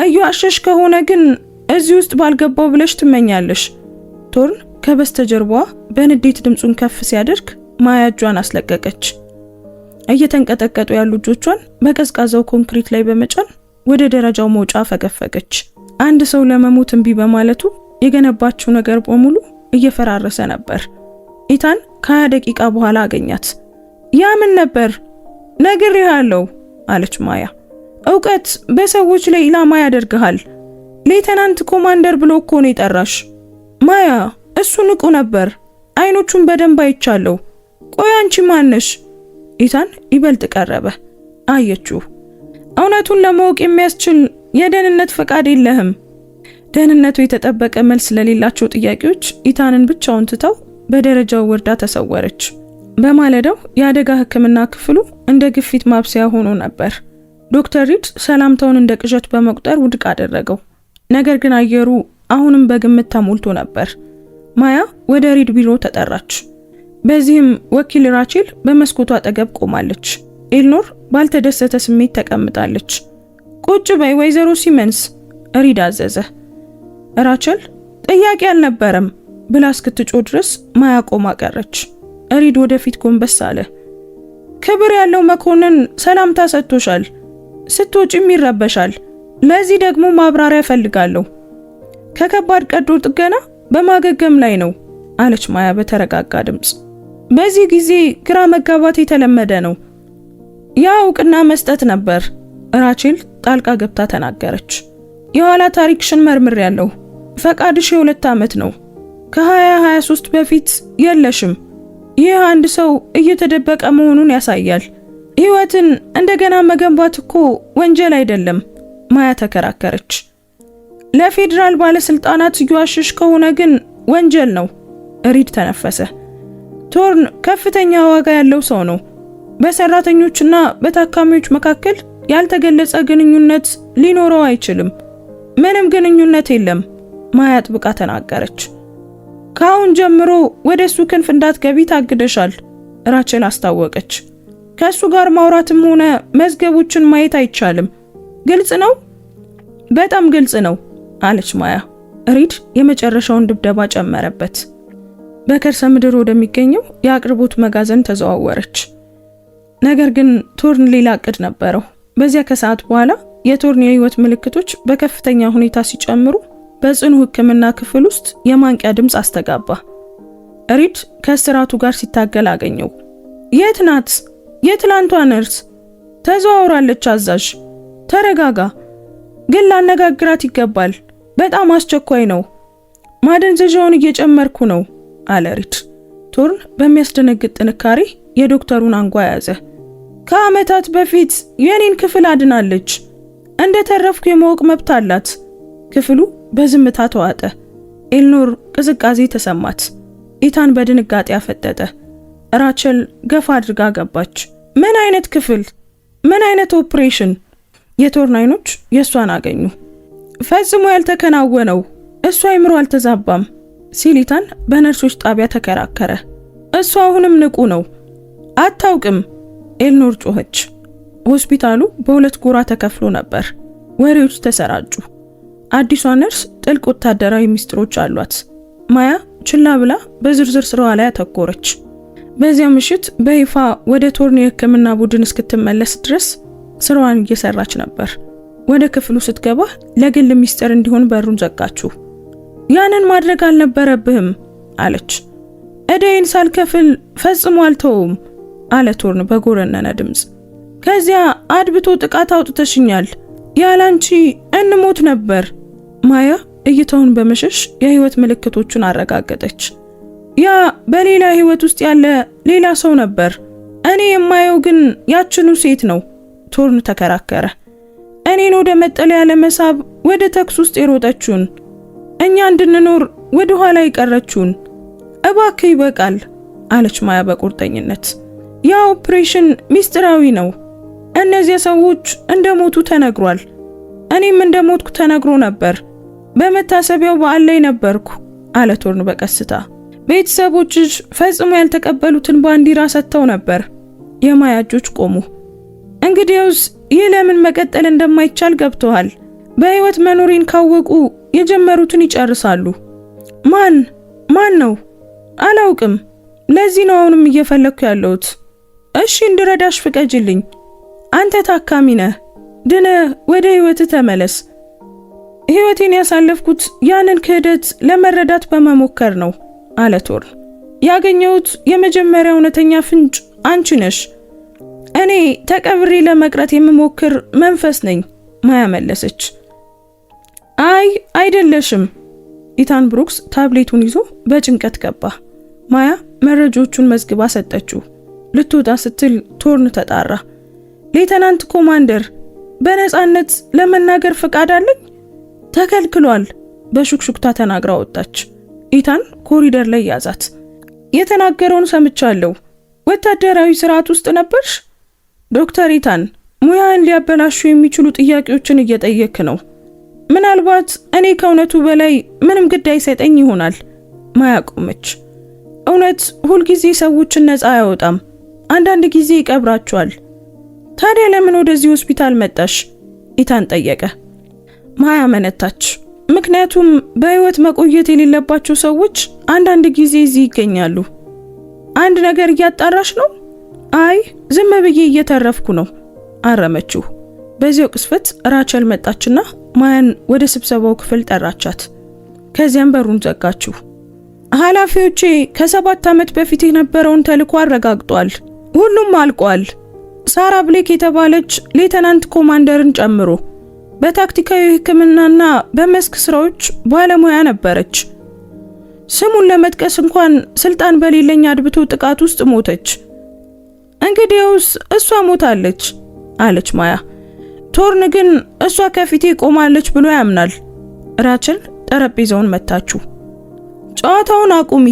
Speaker 1: እየዋሸሽ ከሆነ ግን እዚህ ውስጥ ባልገባው ብለሽ ትመኛለሽ። ቶርን ከበስተጀርባዋ በንዴት ድምፁን ከፍ ሲያደርግ ማያ እጇን አስለቀቀች። እየተንቀጠቀጡ ያሉ እጆቿን በቀዝቃዛው ኮንክሪት ላይ በመጫን ወደ ደረጃው መውጫ ፈገፈገች። አንድ ሰው ለመሞት እምቢ በማለቱ የገነባችው ነገር በሙሉ እየፈራረሰ ነበር። ኢታን ከ20 ደቂቃ በኋላ አገኛት። ያ ምን ነበር? ነግሬሃለሁ አለች ማያ። ዕውቀት በሰዎች ላይ ኢላማ ያደርግሃል። ሌተናንት ኮማንደር ብሎ እኮ ነው የጠራሽ። ማያ እሱ ንቁ ነበር። አይኖቹን በደንብ አይቻለሁ። ቆይ አንቺ ማነሽ? ኢታን ይበልጥ ቀረበ። አየችው። እውነቱን ለማወቅ የሚያስችል የደህንነት ፈቃድ የለህም። ደህንነቱ የተጠበቀ መልስ ለሌላቸው ጥያቄዎች ኢታንን ብቻውን ትተው በደረጃው ወርዳ ተሰወረች። በማለዳው የአደጋ ሕክምና ክፍሉ እንደ ግፊት ማብሰያ ሆኖ ነበር። ዶክተር ሪድ ሰላምታውን እንደ ቅዠት በመቁጠር ውድቅ አደረገው። ነገር ግን አየሩ አሁንም በግምት ተሞልቶ ነበር። ማያ ወደ ሪድ ቢሮ ተጠራች። በዚህም ወኪል ራቼል በመስኮቷ አጠገብ ቆማለች። ኤልኖር ባልተደሰተ ስሜት ተቀምጣለች። ቁጭ በይ ወይዘሮ ሲመንስ ሪድ አዘዘ። ራቸል ጥያቄ አልነበረም ብላ እስክትጮህ ድረስ ማያ ቆማ ቀረች። ሪድ ወደፊት ጎንበስ አለ። ክብር ያለው መኮንን ሰላምታ ሰጥቶሻል፣ ስትወጪም ይረበሻል። ለዚህ ደግሞ ማብራሪያ ፈልጋለሁ። ከከባድ ቀዶ ጥገና በማገገም ላይ ነው አለች ማያ በተረጋጋ ድምጽ። በዚህ ጊዜ ግራ መጋባት የተለመደ ነው። ያ እውቅና መስጠት ነበር። ራቼል ጣልቃ ገብታ ተናገረች። የኋላ ታሪክሽን መርምሬያለሁ። ፈቃድሽ የ2 ዓመት ነው። ከ2023 በፊት የለሽም። ይህ አንድ ሰው እየተደበቀ መሆኑን ያሳያል። ህይወትን እንደገና መገንባት እኮ ወንጀል አይደለም ማያ ተከራከረች። ለፌዴራል ባለስልጣናት እየዋሸሽ ከሆነ ግን ወንጀል ነው። ሪድ ተነፈሰ። ቶርን ከፍተኛ ዋጋ ያለው ሰው ነው። በሰራተኞችና በታካሚዎች መካከል ያልተገለጸ ግንኙነት ሊኖረው አይችልም። ምንም ግንኙነት የለም ማያ ጥብቃ ተናገረች። ከአሁን ጀምሮ ወደሱ ክንፍ እንዳትገቢ ታግደሻል ራቼል አስታወቀች። ከሱ ጋር ማውራትም ሆነ መዝገቦችን ማየት አይቻልም። ግልጽ ነው? በጣም ግልጽ ነው አለች ማያ። ሪድ የመጨረሻውን ድብደባ ጨመረበት። በከርሰ ምድር ወደሚገኘው የአቅርቦት መጋዘን ተዘዋወረች። ነገር ግን ቶርን ሌላ እቅድ ነበረው። በዚያ ከሰዓት በኋላ የቶርን የህይወት ምልክቶች በከፍተኛ ሁኔታ ሲጨምሩ በጽኑ ሕክምና ክፍል ውስጥ የማንቂያ ድምጽ አስተጋባ። ሪድ ከስራቱ ጋር ሲታገል አገኘው። የት ናት? የትላንቷ ነርስ ተዘዋውራለች። አዛዥ ተረጋጋ፣ ግን ላነጋግራት ይገባል። በጣም አስቸኳይ ነው። ማደንዘዣውን እየጨመርኩ ነው አለ ሪድ። ቶርን በሚያስደነግጥ ጥንካሬ የዶክተሩን አንጓ ያዘ። ከዓመታት በፊት የኔን ክፍል አድናለች። እንደ ተረፍኩ የማወቅ መብት አላት። ክፍሉ በዝምታ ተዋጠ። ኤልኖር ቅዝቃዜ ተሰማት። ኢታን በድንጋጤ አፈጠጠ። ራቼል ገፋ አድርጋ ገባች። ምን አይነት ክፍል? ምን አይነት ኦፕሬሽን? የቶርን አይኖች የሷን አገኙ። ፈጽሞ ያልተከናወነው፣ እሷ አይምሮ አልተዛባም ሲል ኢታን በነርሶች ጣቢያ ተከራከረ። እሷ አሁንም ንቁ ነው። አታውቅም ኤልኖር ጮኸች። ሆስፒታሉ በሁለት ጎራ ተከፍሎ ነበር። ወሬዎች ተሰራጩ። አዲሷ ነርስ ጥልቅ ወታደራዊ ሚስጥሮች አሏት። ማያ ችላ ብላ በዝርዝር ስራዋ ላይ አተኮረች። በዚያ ምሽት በይፋ ወደ ቶርን የሕክምና ቡድን እስክትመለስ ድረስ ስራዋን እየሰራች ነበር። ወደ ክፍሉ ስትገባ ለግል ሚስጥር እንዲሆን በሩን ዘጋችው። ያንን ማድረግ አልነበረብህም አለች። እዳዬን ሳልከፍል ፈጽሞ አልተውም አለ ቶርን በጎረነነ ድምጽ። ከዚያ አድብቶ ጥቃት አውጥተሽኛል። ያላንቺ እንሞት ነበር። ማያ እይታውን በመሸሽ የህይወት ምልክቶቹን አረጋገጠች። ያ በሌላ ህይወት ውስጥ ያለ ሌላ ሰው ነበር። እኔ የማየው ግን ያችኑ ሴት ነው። ቶርን ተከራከረ። እኔን ወደ መጠለያ ለመሳብ ወደ ተኩስ ውስጥ የሮጠችውን፣ እኛ እንድንኖር ወደ ኋላ የቀረችውን። እባክህ ይበቃል አለች ማያ በቁርጠኝነት። ያ ኦፕሬሽን ሚስጥራዊ ነው። እነዚያ ሰዎች እንደሞቱ ተነግሯል። እኔም እንደሞትኩ ተነግሮ ነበር። በመታሰቢያው በዓል ላይ ነበርኩ አለ ቶርን በቀስታ። ቤተሰቦችሽ ፈጽሞ ያልተቀበሉትን ባንዲራ ሰጥተው ነበር። የማያ እጆች ቆሙ። እንግዲያውስ ይህ ለምን መቀጠል እንደማይቻል ገብቶሃል። በህይወት መኖሬን ካወቁ የጀመሩትን ይጨርሳሉ። ማን ነው? አላውቅም። ለዚህ ነው አሁንም እየፈለኩ ያለሁት። እሺ እንድረዳሽ ፍቀጅልኝ። አንተ ታካሚ ነህ። ድነህ ወደ ህይወት ተመለስ። ህይወቴን ያሳለፍኩት ያንን ክህደት ለመረዳት በመሞከር ነው አለ ቶርን። ያገኘሁት የመጀመሪያ እውነተኛ ፍንጭ አንቺ ነሽ። እኔ ተቀብሬ ለመቅረት የምሞክር መንፈስ ነኝ ማያ መለሰች። አይደለሽም። ኢታን ብሩክስ ታብሌቱን ይዞ በጭንቀት ገባ። ማያ መረጃዎቹን መዝግባ ሰጠችው። ልትወጣ ስትል ቶርን ተጣራ። ሌተናንት ኮማንደር፣ በነጻነት ለመናገር ፍቃድ አለኝ? ተከልክሏል በሹክሹክታ ተናግራ ወጣች። ኢታን ኮሪደር ላይ ያዛት። የተናገረውን ሰምቻለሁ። ወታደራዊ ስርዓት ውስጥ ነበርሽ? ዶክተር ኢታን፣ ሙያን ሊያበላሹ የሚችሉ ጥያቄዎችን እየጠየክ ነው። ምናልባት እኔ ከእውነቱ በላይ ምንም ግድ አይሰጠኝ ይሆናል። ማያ ቆመች። እውነት ሁልጊዜ ሰዎችን ነፃ አያወጣም። አንዳንድ ጊዜ ይቀብራቸዋል። ታዲያ ለምን ወደዚህ ሆስፒታል መጣሽ? ኢታን ጠየቀ። ማያ መነታች። ምክንያቱም በህይወት መቆየት የሌለባቸው ሰዎች አንዳንድ ጊዜ እዚህ ይገኛሉ። አንድ ነገር እያጣራሽ ነው? አይ ዝም ብዬ እየተረፍኩ ነው አረመችው። በዚያው ቅስፈት ራቸል መጣችና ማያን ወደ ስብሰባው ክፍል ጠራቻት። ከዚያም በሩን ዘጋችው። ኃላፊዎቼ ከ7 ዓመት በፊት የነበረውን ተልዕኮ አረጋግጧል። ሁሉም አልቋል። ሳራ ብሌክ የተባለች ሌተናንት ኮማንደርን ጨምሮ በታክቲካዊ ሕክምናና በመስክ ስራዎች ባለሙያ ነበረች። ስሙን ለመጥቀስ እንኳን ስልጣን በሌለኝ አድብቶ ጥቃት ውስጥ ሞተች። እንግዲያውስ እሷ ሞታለች አለች ማያ። ቶርን ግን እሷ ከፊቴ ቆማለች ብሎ ያምናል። ራቸል ጠረጴዛውን መታችሁ። ጨዋታውን አቁሚ።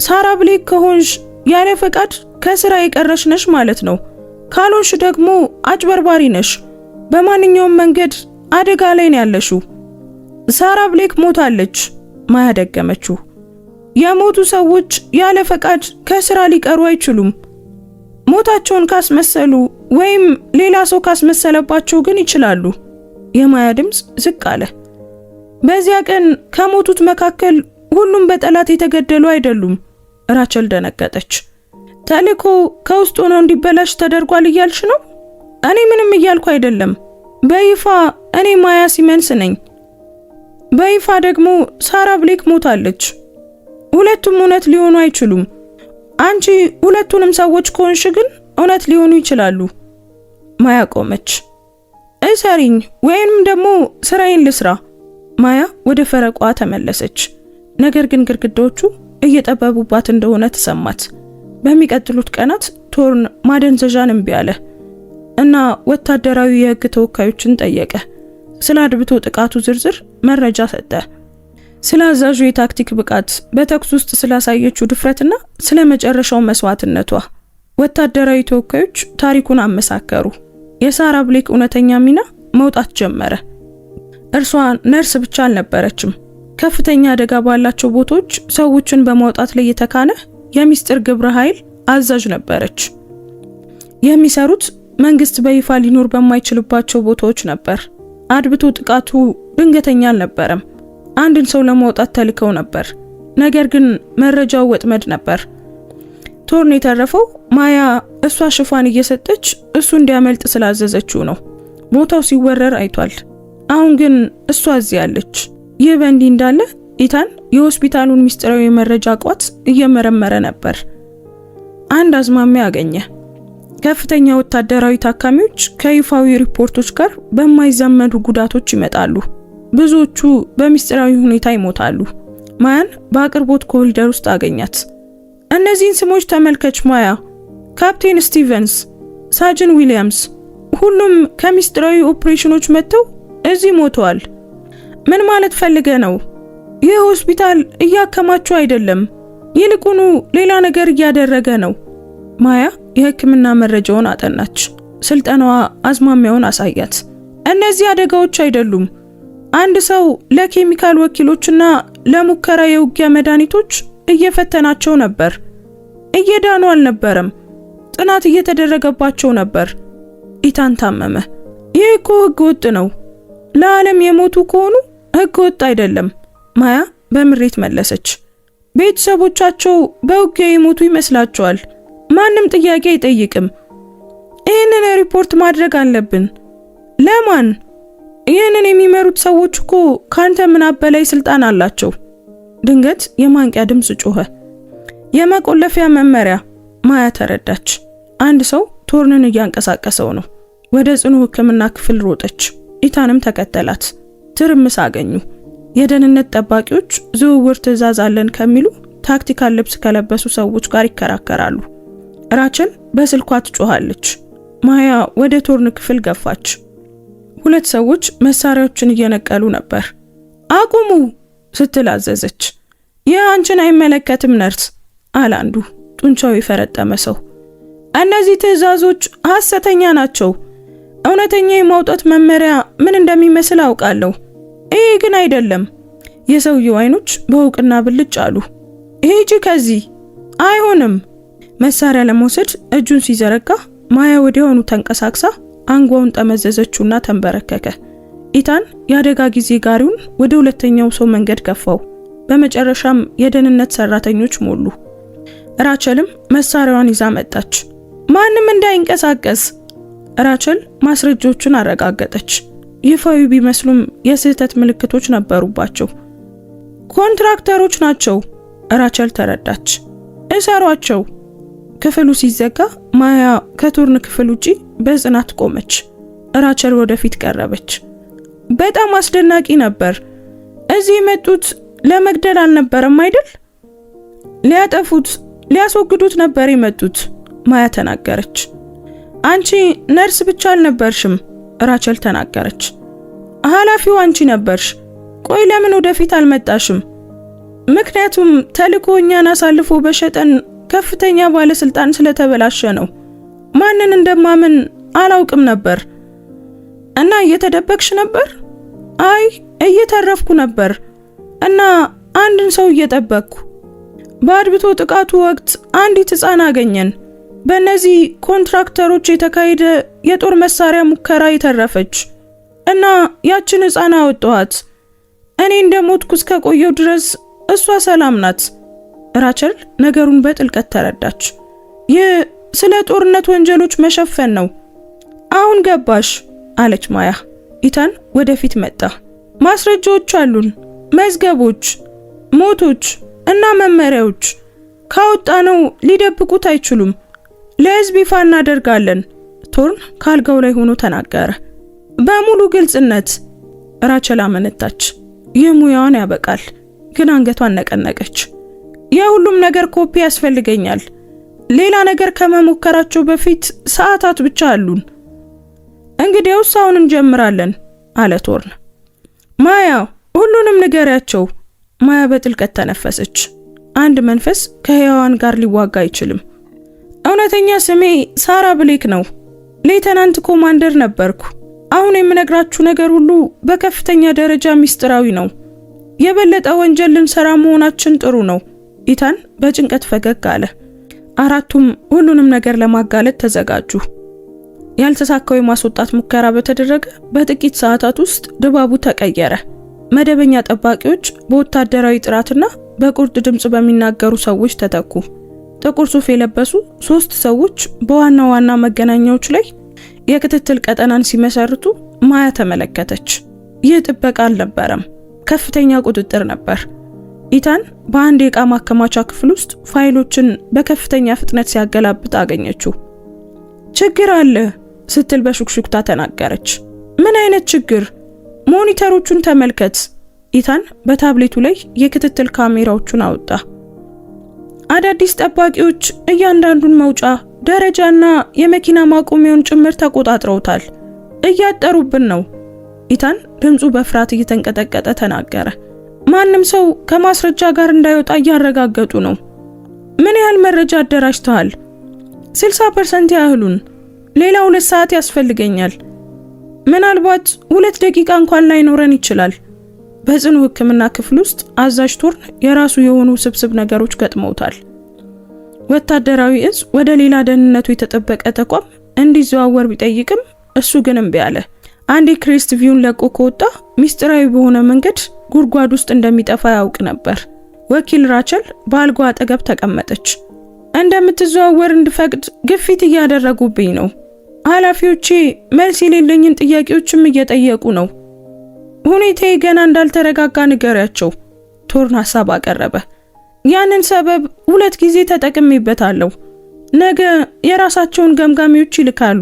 Speaker 1: ሳራ ብሌክ ከሆንሽ ያለ ፈቃድ ከስራ የቀረሽ ነሽ ማለት ነው። ካልሆንሽ ደግሞ አጭበርባሪ ነሽ። በማንኛውም መንገድ አደጋ ላይ ነው ያለሽው። ሳራ ብሌክ ሞታለች ማያ ደገመችው። የሞቱ ሰዎች ያለ ፈቃድ ከስራ ሊቀሩ አይችሉም። ሞታቸውን ካስመሰሉ ወይም ሌላ ሰው ካስመሰለባቸው ግን ይችላሉ። የማያ ድምጽ ዝቅ አለ። በዚያ ቀን ከሞቱት መካከል ሁሉም በጠላት የተገደሉ አይደሉም። ራቸል ደነገጠች። ተልዕኮ ከውስጥ ሆኖ እንዲበላሽ ተደርጓል እያልሽ ነው? እኔ ምንም እያልኩ አይደለም። በይፋ እኔ ማያ ሲመንስ ነኝ። በይፋ ደግሞ ሳራ ብሌክ ሞታለች። ሁለቱም እውነት ሊሆኑ አይችሉም። አንቺ ሁለቱንም ሰዎች ከሆንሽ ግን እውነት ሊሆኑ ይችላሉ። ማያ ቆመች። እሰሪኝ ወይንም ደግሞ ስራዬን ልስራ። ማያ ወደ ፈረቋ ተመለሰች። ነገር ግን ግድግዳዎቹ እየጠበቡባት እንደሆነ ተሰማት። በሚቀጥሉት ቀናት ቶርን ማደንዘዣን እምቢ አለ እና ወታደራዊ የህግ ተወካዮችን ጠየቀ። ስለ አድብቶ ጥቃቱ ዝርዝር መረጃ ሰጠ። ስለ አዛዡ የታክቲክ ብቃት፣ በተኩስ ውስጥ ስላሳየችው ድፍረትና ስለ መጨረሻው መስዋዕትነቷ። ወታደራዊ ተወካዮች ታሪኩን አመሳከሩ። የሳራ ብሌክ እውነተኛ ሚና መውጣት ጀመረ። እርሷ ነርስ ብቻ አልነበረችም። ከፍተኛ አደጋ ባላቸው ቦታዎች ሰዎችን በማውጣት ላይ የተካነ የሚስጥር ግብረ ኃይል አዛዥ ነበረች። የሚሰሩት መንግስት በይፋ ሊኖር በማይችልባቸው ቦታዎች ነበር። አድብቶ ጥቃቱ ድንገተኛ አልነበረም። አንድን ሰው ለማውጣት ተልከው ነበር። ነገር ግን መረጃው ወጥመድ ነበር። ቶርን የተረፈው ማያ እሷ ሽፋን እየሰጠች እሱ እንዲያመልጥ ስላዘዘችው ነው። ቦታው ሲወረር አይቷል። አሁን ግን እሷ እዚህ ያለች። ይህ በእንዲህ እንዳለ ኢታን የሆስፒታሉን ሚስጥራዊ መረጃ ቋት እየመረመረ ነበር። አንድ አዝማሚያ አገኘ። ከፍተኛ ወታደራዊ ታካሚዎች ከይፋዊ ሪፖርቶች ጋር በማይዛመዱ ጉዳቶች ይመጣሉ። ብዙዎቹ በሚስጥራዊ ሁኔታ ይሞታሉ። ማያን በአቅርቦት ኮሪደር ውስጥ አገኛት። እነዚህን ስሞች ተመልከች ማያ። ካፕቴን ስቲቨንስ፣ ሳጅን ዊሊያምስ፣ ሁሉም ከሚስጥራዊ ኦፕሬሽኖች መጥተው እዚህ ሞተዋል። ምን ማለት ፈልገ ነው? ይህ ሆስፒታል እያከማቸው አይደለም፣ ይልቁኑ ሌላ ነገር እያደረገ ነው። ማያ የሕክምና መረጃውን አጠናች። ስልጠናዋ አዝማሚያውን አሳያት። እነዚህ አደጋዎች አይደሉም። አንድ ሰው ለኬሚካል ወኪሎችና ለሙከራ የውጊያ መድኃኒቶች እየፈተናቸው ነበር። እየዳኑ አልነበረም። ጥናት እየተደረገባቸው ነበር። ኢታን ታመመ። ይህ እኮ ህገ ወጥ ነው። ለዓለም የሞቱ ከሆኑ ህገ ወጥ አይደለም። ማያ በምሬት መለሰች። ቤተሰቦቻቸው በውጊያ የሞቱ ይመስላቸዋል። ማንም ጥያቄ አይጠይቅም። ይህንን ሪፖርት ማድረግ አለብን። ለማን? ይህንን የሚመሩት ሰዎች እኮ ካንተ ምን በላይ ስልጣን አላቸው። ድንገት የማንቂያ ድምጽ ጮኸ። የመቆለፊያ መመሪያ። ማያ ተረዳች። አንድ ሰው ቶርንን እያንቀሳቀሰው ነው። ወደ ጽኑ ሕክምና ክፍል ሮጠች። ኢታንም ተከተላት። ትርምስ አገኙ። የደህንነት ጠባቂዎች ዝውውር ትዕዛዝ አለን ከሚሉ ታክቲካል ልብስ ከለበሱ ሰዎች ጋር ይከራከራሉ። ራቸል በስልኳ ትጮኻለች። ማያ ወደ ቶርን ክፍል ገፋች። ሁለት ሰዎች መሳሪያዎችን እየነቀሉ ነበር። አቁሙ ስትል አዘዘች። ይህ አንቺን አይመለከትም ነርስ አለ አንዱ ጡንቻው የፈረጠመ ሰው። እነዚህ ትዕዛዞች ሐሰተኛ ናቸው። እውነተኛ የማውጣት መመሪያ ምን እንደሚመስል አውቃለሁ። ይሄ ግን አይደለም። የሰውየው አይኖች በውቅና ብልጭ አሉ። ሂጂ ከዚህ። አይሆንም። መሳሪያ ለመውሰድ እጁን ሲዘረጋ ማያ ወዲያውኑ ተንቀሳቅሳ አንጓውን ጠመዘዘችውና ተንበረከከ። ኢታን የአደጋ ጊዜ ጋሪውን ወደ ሁለተኛው ሰው መንገድ ገፋው። በመጨረሻም የደህንነት ሰራተኞች ሞሉ። ራቸልም መሳሪያዋን ይዛ መጣች። ማንም እንዳይንቀሳቀስ። ራቸል ማስረጃዎቹን አረጋገጠች። ይፋዊ ቢመስሉም የስህተት ምልክቶች ነበሩባቸው። ኮንትራክተሮች ናቸው፣ ራቸል ተረዳች። እሰሯቸው። ክፍሉ ሲዘጋ ማያ ከቶርን ክፍል ውጪ በጽናት ቆመች። ራቸል ወደፊት ቀረበች። በጣም አስደናቂ ነበር። እዚህ የመጡት ለመግደል አልነበረም አይደል? ሊያጠፉት፣ ሊያስወግዱት ነበር የመጡት፣ ማያ ተናገረች። አንቺ ነርስ ብቻ አልነበርሽም፣ ራቸል ተናገረች። ኃላፊው አንቺ ነበርሽ። ቆይ ለምን ወደፊት አልመጣሽም? ምክንያቱም ተልእኮኛን አሳልፎ በሸጠን ከፍተኛ ባለስልጣን ስለተበላሸ ነው። ማንን እንደማምን አላውቅም ነበር። እና እየተደበቅሽ ነበር? አይ እየተረፍኩ ነበር እና አንድን ሰው እየጠበቅኩ። በአድብቶ ጥቃቱ ወቅት አንዲት ሕፃን አገኘን። በእነዚህ ኮንትራክተሮች የተካሄደ የጦር መሳሪያ ሙከራ የተረፈች እና ያችን ሕፃን አወጣኋት። እኔ እንደሞትኩ እስከ ቆየው ድረስ እሷ ሰላም ናት። ራቸል ነገሩን በጥልቀት ተረዳች። ይህ ስለ ጦርነት ወንጀሎች መሸፈን ነው። አሁን ገባሽ አለች ማያ። ኢታን ወደፊት መጣ። ማስረጃዎች አሉን፣ መዝገቦች፣ ሞቶች እና መመሪያዎች። ካወጣነው ሊደብቁት አይችሉም። ለህዝብ ይፋ እናደርጋለን። ቶርን ካልጋው ላይ ሆኖ ተናገረ። በሙሉ ግልጽነት። ራቸል አመነታች። ይህ ሙያዋን ያበቃል፣ ግን አንገቷን ነቀነቀች። የሁሉም ነገር ኮፒ ያስፈልገኛል። ሌላ ነገር ከመሞከራቸው በፊት ሰዓታት ብቻ አሉን። እንግዲያውስ አሁን እንጀምራለን አለ ቶርን። ማያ ሁሉንም ንገሪያቸው። ማያ በጥልቀት ተነፈሰች። አንድ መንፈስ ከህያዋን ጋር ሊዋጋ አይችልም። እውነተኛ ስሜ ሳራ ብሌክ ነው። ሌተናንት ኮማንደር ነበርኩ። አሁን የምነግራችሁ ነገር ሁሉ በከፍተኛ ደረጃ ሚስጥራዊ ነው። የበለጠ ወንጀል ልንሰራ መሆናችን ጥሩ ነው። ኢታን በጭንቀት ፈገግ አለ። አራቱም ሁሉንም ነገር ለማጋለጥ ተዘጋጁ። ያልተሳካው የማስወጣት ሙከራ በተደረገ በጥቂት ሰዓታት ውስጥ ድባቡ ተቀየረ። መደበኛ ጠባቂዎች በወታደራዊ ጥራትና በቁርጥ ድምጽ በሚናገሩ ሰዎች ተተኩ። ጥቁር ሱፍ የለበሱ 3 ሰዎች በዋና ዋና መገናኛዎች ላይ የክትትል ቀጠናን ሲመሰርቱ ማያ ተመለከተች። ይህ ጥበቃ አልነበረም፣ ከፍተኛ ቁጥጥር ነበር። ኢታን በአንድ የዕቃ ማከማቻ ክፍል ውስጥ ፋይሎችን በከፍተኛ ፍጥነት ሲያገላብጥ አገኘችው። ችግር አለ ስትል በሹክሹክታ ተናገረች። ምን አይነት ችግር? ሞኒተሮቹን ተመልከት። ኢታን በታብሌቱ ላይ የክትትል ካሜራዎቹን አወጣ። አዳዲስ ጠባቂዎች እያንዳንዱን መውጫ ደረጃና የመኪና ማቆሚያውን ጭምር ተቆጣጥረውታል። እያጠሩብን ነው። ኢታን ድምፁ በፍርሃት እየተንቀጠቀጠ ተናገረ። ማንም ሰው ከማስረጃ ጋር እንዳይወጣ እያረጋገጡ ነው። ምን ያህል መረጃ አደራጅተዋል? 60% ያህሉን። ሌላ 2 ሰዓት ያስፈልገኛል። ምናልባት 2 ደቂቃ እንኳን ላይኖረን ይችላል። በጽኑ ሕክምና ክፍል ውስጥ አዛዥ ቶርን የራሱ የሆኑ ስብስብ ነገሮች ገጥመውታል። ወታደራዊ እዝ ወደ ሌላ ደህንነቱ የተጠበቀ ተቋም እንዲዘዋወር ቢጠይቅም እሱ ግን እምቢ አለ። አንዴ ክሬስት ቪውን ለቆ ከወጣ ሚስጥራዊ በሆነ መንገድ ጉድጓድ ውስጥ እንደሚጠፋ ያውቅ ነበር። ወኪል ራቸል በአልጋው አጠገብ ተቀመጠች። እንደምትዘዋወር እንድፈቅድ ግፊት እያደረጉብኝ ነው። ኃላፊዎቼ መልስ የሌለኝን ጥያቄዎችም እየጠየቁ ነው። ሁኔታዬ ገና እንዳልተረጋጋ ንገሪያቸው። ቶርን ሐሳብ አቀረበ። ያንን ሰበብ 2 ጊዜ ተጠቅሜበታለሁ። ነገ የራሳቸውን ገምጋሚዎች ይልካሉ።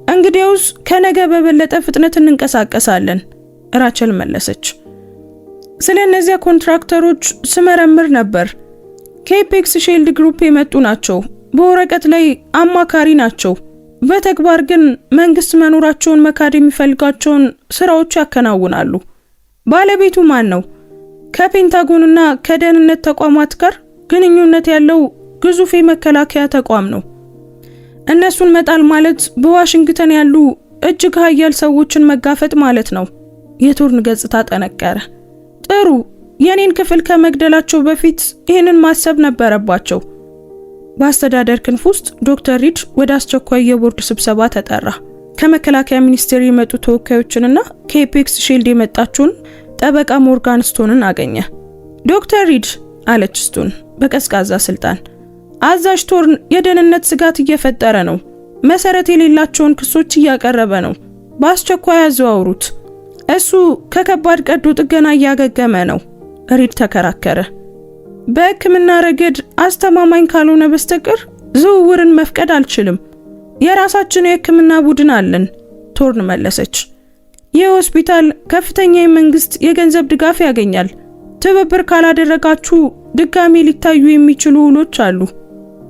Speaker 1: እንግዲያውስ ከነገ በበለጠ ፍጥነት እንንቀሳቀሳለን፣ ራቸል መለሰች። ስለ እነዚያ ኮንትራክተሮች ስመረምር ነበር። ከኤፔክስ ሼልድ ግሩፕ የመጡ ናቸው። በወረቀት ላይ አማካሪ ናቸው። በተግባር ግን መንግስት መኖራቸውን መካድ የሚፈልጋቸውን ስራዎች ያከናውናሉ። ባለቤቱ ማን ነው? ከፔንታጎንና ከደህንነት ተቋማት ጋር ግንኙነት ያለው ግዙፍ የመከላከያ ተቋም ነው። እነሱን መጣል ማለት በዋሽንግተን ያሉ እጅግ ኃያል ሰዎችን መጋፈጥ ማለት ነው። የቶርን ገጽታ ጠነከረ። ጥሩ፣ የኔን ክፍል ከመግደላቸው በፊት ይህንን ማሰብ ነበረባቸው። በአስተዳደር ክንፍ ውስጥ ዶክተር ሪድ ወደ አስቸኳይ የቦርድ ስብሰባ ተጠራ። ከመከላከያ ሚኒስቴር የመጡ ተወካዮችንና ከኤፔክስ ሺልድ የመጣችውን ጠበቃ ሞርጋን ስቶንን አገኘ። ዶክተር ሪድ አለች ስቶን በቀዝቃዛ ስልጣን፣ አዛዥ ቶርን የደህንነት ስጋት እየፈጠረ ነው። መሰረት የሌላቸውን ክሶች እያቀረበ ነው። በአስቸኳይ አዘዋውሩት። እሱ ከከባድ ቀዶ ጥገና እያገገመ ነው። ሪድ ተከራከረ። በሕክምና ረገድ አስተማማኝ ካልሆነ በስተቀር ዝውውርን መፍቀድ አልችልም። የራሳችን የሕክምና ቡድን አለን፣ ቶርን መለሰች። ይህ ሆስፒታል ከፍተኛ የመንግስት የገንዘብ ድጋፍ ያገኛል። ትብብር ካላደረጋችሁ ድጋሚ ሊታዩ የሚችሉ ውሎች አሉ።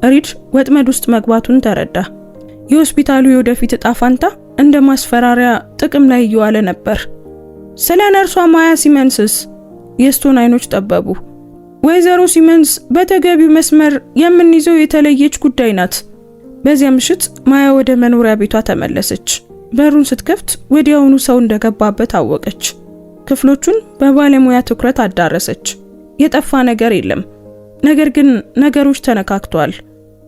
Speaker 1: ሪድ ወጥመድ ውስጥ መግባቱን ተረዳ። የሆስፒታሉ የወደፊት ዕጣ ፈንታ እንደ ማስፈራሪያ ጥቅም ላይ እየዋለ ነበር። ስለ ነርሷ ማያ ሲመንስስ? የስቶን አይኖች ጠበቡ። ወይዘሮ ሲመንስ በተገቢው መስመር የምንይዘው የተለየች ጉዳይ ናት። በዚያ ምሽት ማያ ወደ መኖሪያ ቤቷ ተመለሰች። በሩን ስትከፍት ወዲያውኑ ሰው እንደገባበት አወቀች። ክፍሎቹን በባለሙያ ትኩረት አዳረሰች። የጠፋ ነገር የለም። ነገር ግን ነገሮች ተነካክተዋል።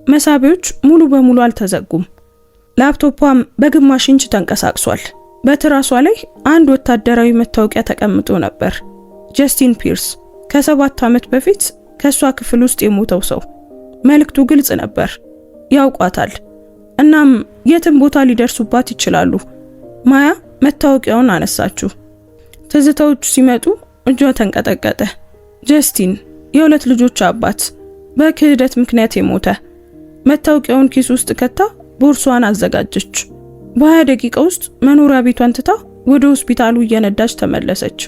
Speaker 1: መሳቢያዎች ሙሉ በሙሉ አልተዘጉም። ላፕቶፓም በግማሽ ኢንች ተንቀሳቅሷል። በትራሷ ላይ አንድ ወታደራዊ መታወቂያ ተቀምጦ ነበር። ጀስቲን ፒርስ፣ ከ7 ዓመት በፊት ከሷ ክፍል ውስጥ የሞተው ሰው። መልእክቱ ግልጽ ነበር። ያውቋታል። እናም የትም ቦታ ሊደርሱባት ይችላሉ። ማያ መታወቂያውን አነሳችው። ትዝታዎቹ ሲመጡ እጇ ተንቀጠቀጠ። ጀስቲን፣ የ2 ልጆች አባት፣ በክህደት ምክንያት የሞተ። መታወቂያውን ኪስ ውስጥ ከታ ቦርሷን አዘጋጀች። በ20 ደቂቃ ውስጥ መኖሪያ ቤቷን ትታ ወደ ሆስፒታሉ እየነዳች ተመለሰች።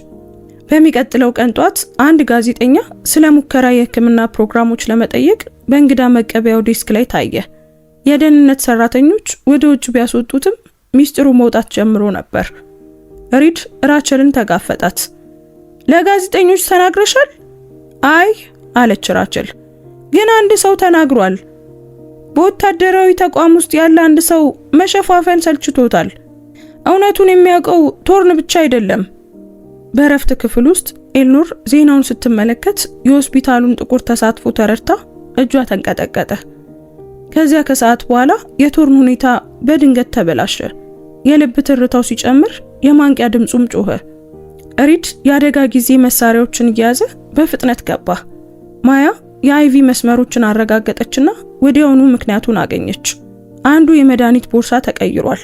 Speaker 1: በሚቀጥለው ቀን ጧት አንድ ጋዜጠኛ ስለ ሙከራ የሕክምና ፕሮግራሞች ለመጠየቅ በእንግዳ መቀበያው ዴስክ ላይ ታየ። የደህንነት ሰራተኞች ወደ ውጭ ቢያስወጡትም ሚስጥሩ መውጣት ጀምሮ ነበር። ሪድ ራቸልን ተጋፈጣት። ለጋዜጠኞች ተናግረሻል? አይ አለች ራቸል። ግን አንድ ሰው ተናግሯል። በወታደራዊ ተቋም ውስጥ ያለ አንድ ሰው መሸፋፈን ሰልችቶታል። እውነቱን የሚያውቀው ቶርን ብቻ አይደለም። በረፍት ክፍል ውስጥ ኤልኖር ዜናውን ስትመለከት የሆስፒታሉን ጥቁር ተሳትፎ ተረድታ እጇ ተንቀጠቀጠ። ከዚያ ከሰዓት በኋላ የቶርን ሁኔታ በድንገት ተበላሸ። የልብ ትርታው ሲጨምር የማንቂያ ድምጹም ጮኸ። ሪድ የአደጋ ጊዜ መሳሪያዎችን እየያዘ በፍጥነት ገባ። ማያ የአይቪ መስመሮችን አረጋገጠችና ወዲያውኑ ምክንያቱን አገኘች። አንዱ የመድኃኒት ቦርሳ ተቀይሯል።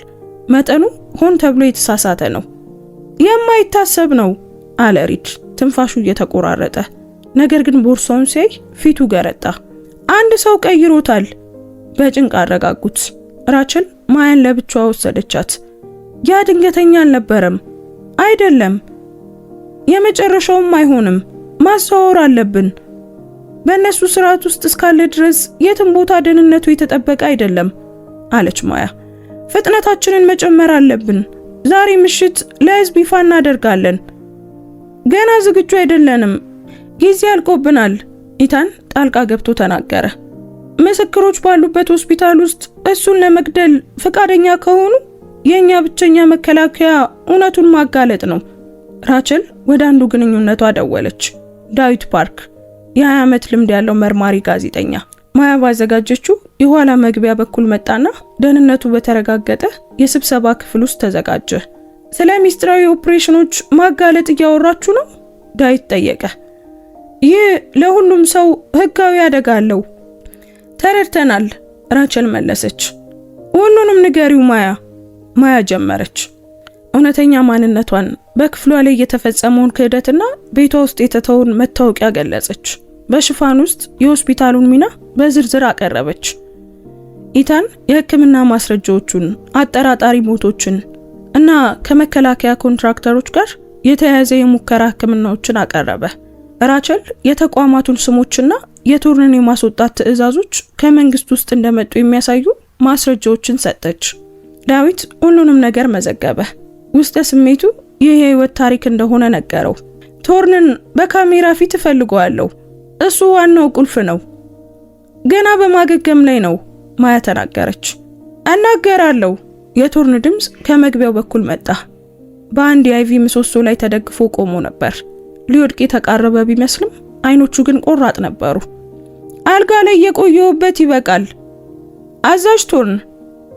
Speaker 1: መጠኑ ሆን ተብሎ የተሳሳተ ነው። የማይታሰብ ነው አለ ሪድ ትንፋሹ እየተቆራረጠ። ነገር ግን ቦርሳውን ሲያይ ፊቱ ገረጣ። አንድ ሰው ቀይሮታል። በጭንቅ አረጋጉት። ራቸል ማያን ለብቻዋ ወሰደቻት። ያ ድንገተኛ አልነበረም። አይደለም፣ የመጨረሻውም አይሆንም። ማስተዋወር አለብን። በእነሱ ስርዓት ውስጥ እስካለ ድረስ የትም ቦታ ደህንነቱ የተጠበቀ አይደለም አለች ማያ። ፍጥነታችንን መጨመር አለብን። ዛሬ ምሽት ለህዝብ ይፋ እናደርጋለን። ገና ዝግጁ አይደለንም። ጊዜ አልቆብናል። ኢታን ጣልቃ ገብቶ ተናገረ። ምስክሮች ባሉበት ሆስፒታል ውስጥ እሱን ለመግደል ፈቃደኛ ከሆኑ የኛ ብቸኛ መከላከያ እውነቱን ማጋለጥ ነው። ራቸል ወደ አንዱ ግንኙነቷ ደወለች። ዳዊት ፓርክ፣ የ20 ዓመት ልምድ ያለው መርማሪ ጋዜጠኛ። ማያ ባዘጋጀችው የኋላ መግቢያ በኩል መጣና ደህንነቱ በተረጋገጠ የስብሰባ ክፍል ውስጥ ተዘጋጀ። ስለ ሚስጥራዊ ኦፕሬሽኖች ማጋለጥ እያወራችሁ ነው? ዳዊት ጠየቀ። ይህ ለሁሉም ሰው ህጋዊ አደጋ አለው። ተረድተናል፣ ራቸል መለሰች። ሁሉንም ንገሪው ማያ። ማያ ጀመረች። እውነተኛ ማንነቷን፣ በክፍሏ ላይ የተፈጸመውን ክህደትና ቤቷ ውስጥ የተተውን መታወቂያ ገለጸች። በሽፋን ውስጥ የሆስፒታሉን ሚና በዝርዝር አቀረበች። ኢታን የህክምና ማስረጃዎቹን፣ አጠራጣሪ ሞቶችን እና ከመከላከያ ኮንትራክተሮች ጋር የተያያዘ የሙከራ ህክምናዎችን አቀረበ። ራቸል የተቋማቱን ስሞችና የቶርንን የማስወጣት ትዕዛዞች ከመንግስት ውስጥ እንደመጡ የሚያሳዩ ማስረጃዎችን ሰጠች። ዳዊት ሁሉንም ነገር መዘገበ። ውስጠ ስሜቱ ይህ የህይወት ታሪክ እንደሆነ ነገረው። ቶርንን በካሜራ ፊት እፈልገዋለሁ። እሱ ዋናው ቁልፍ ነው። ገና በማገገም ላይ ነው ማያ ተናገረች። እናገራለሁ። የቶርን ድምጽ ከመግቢያው በኩል መጣ። በአንድ የአይቪ ምሰሶ ላይ ተደግፎ ቆሞ ነበር። ሊወድቅ የተቃረበ ቢመስልም አይኖቹ ግን ቆራጥ ነበሩ። አልጋ ላይ የቆየውበት ይበቃል። አዛዥ ቶርን፣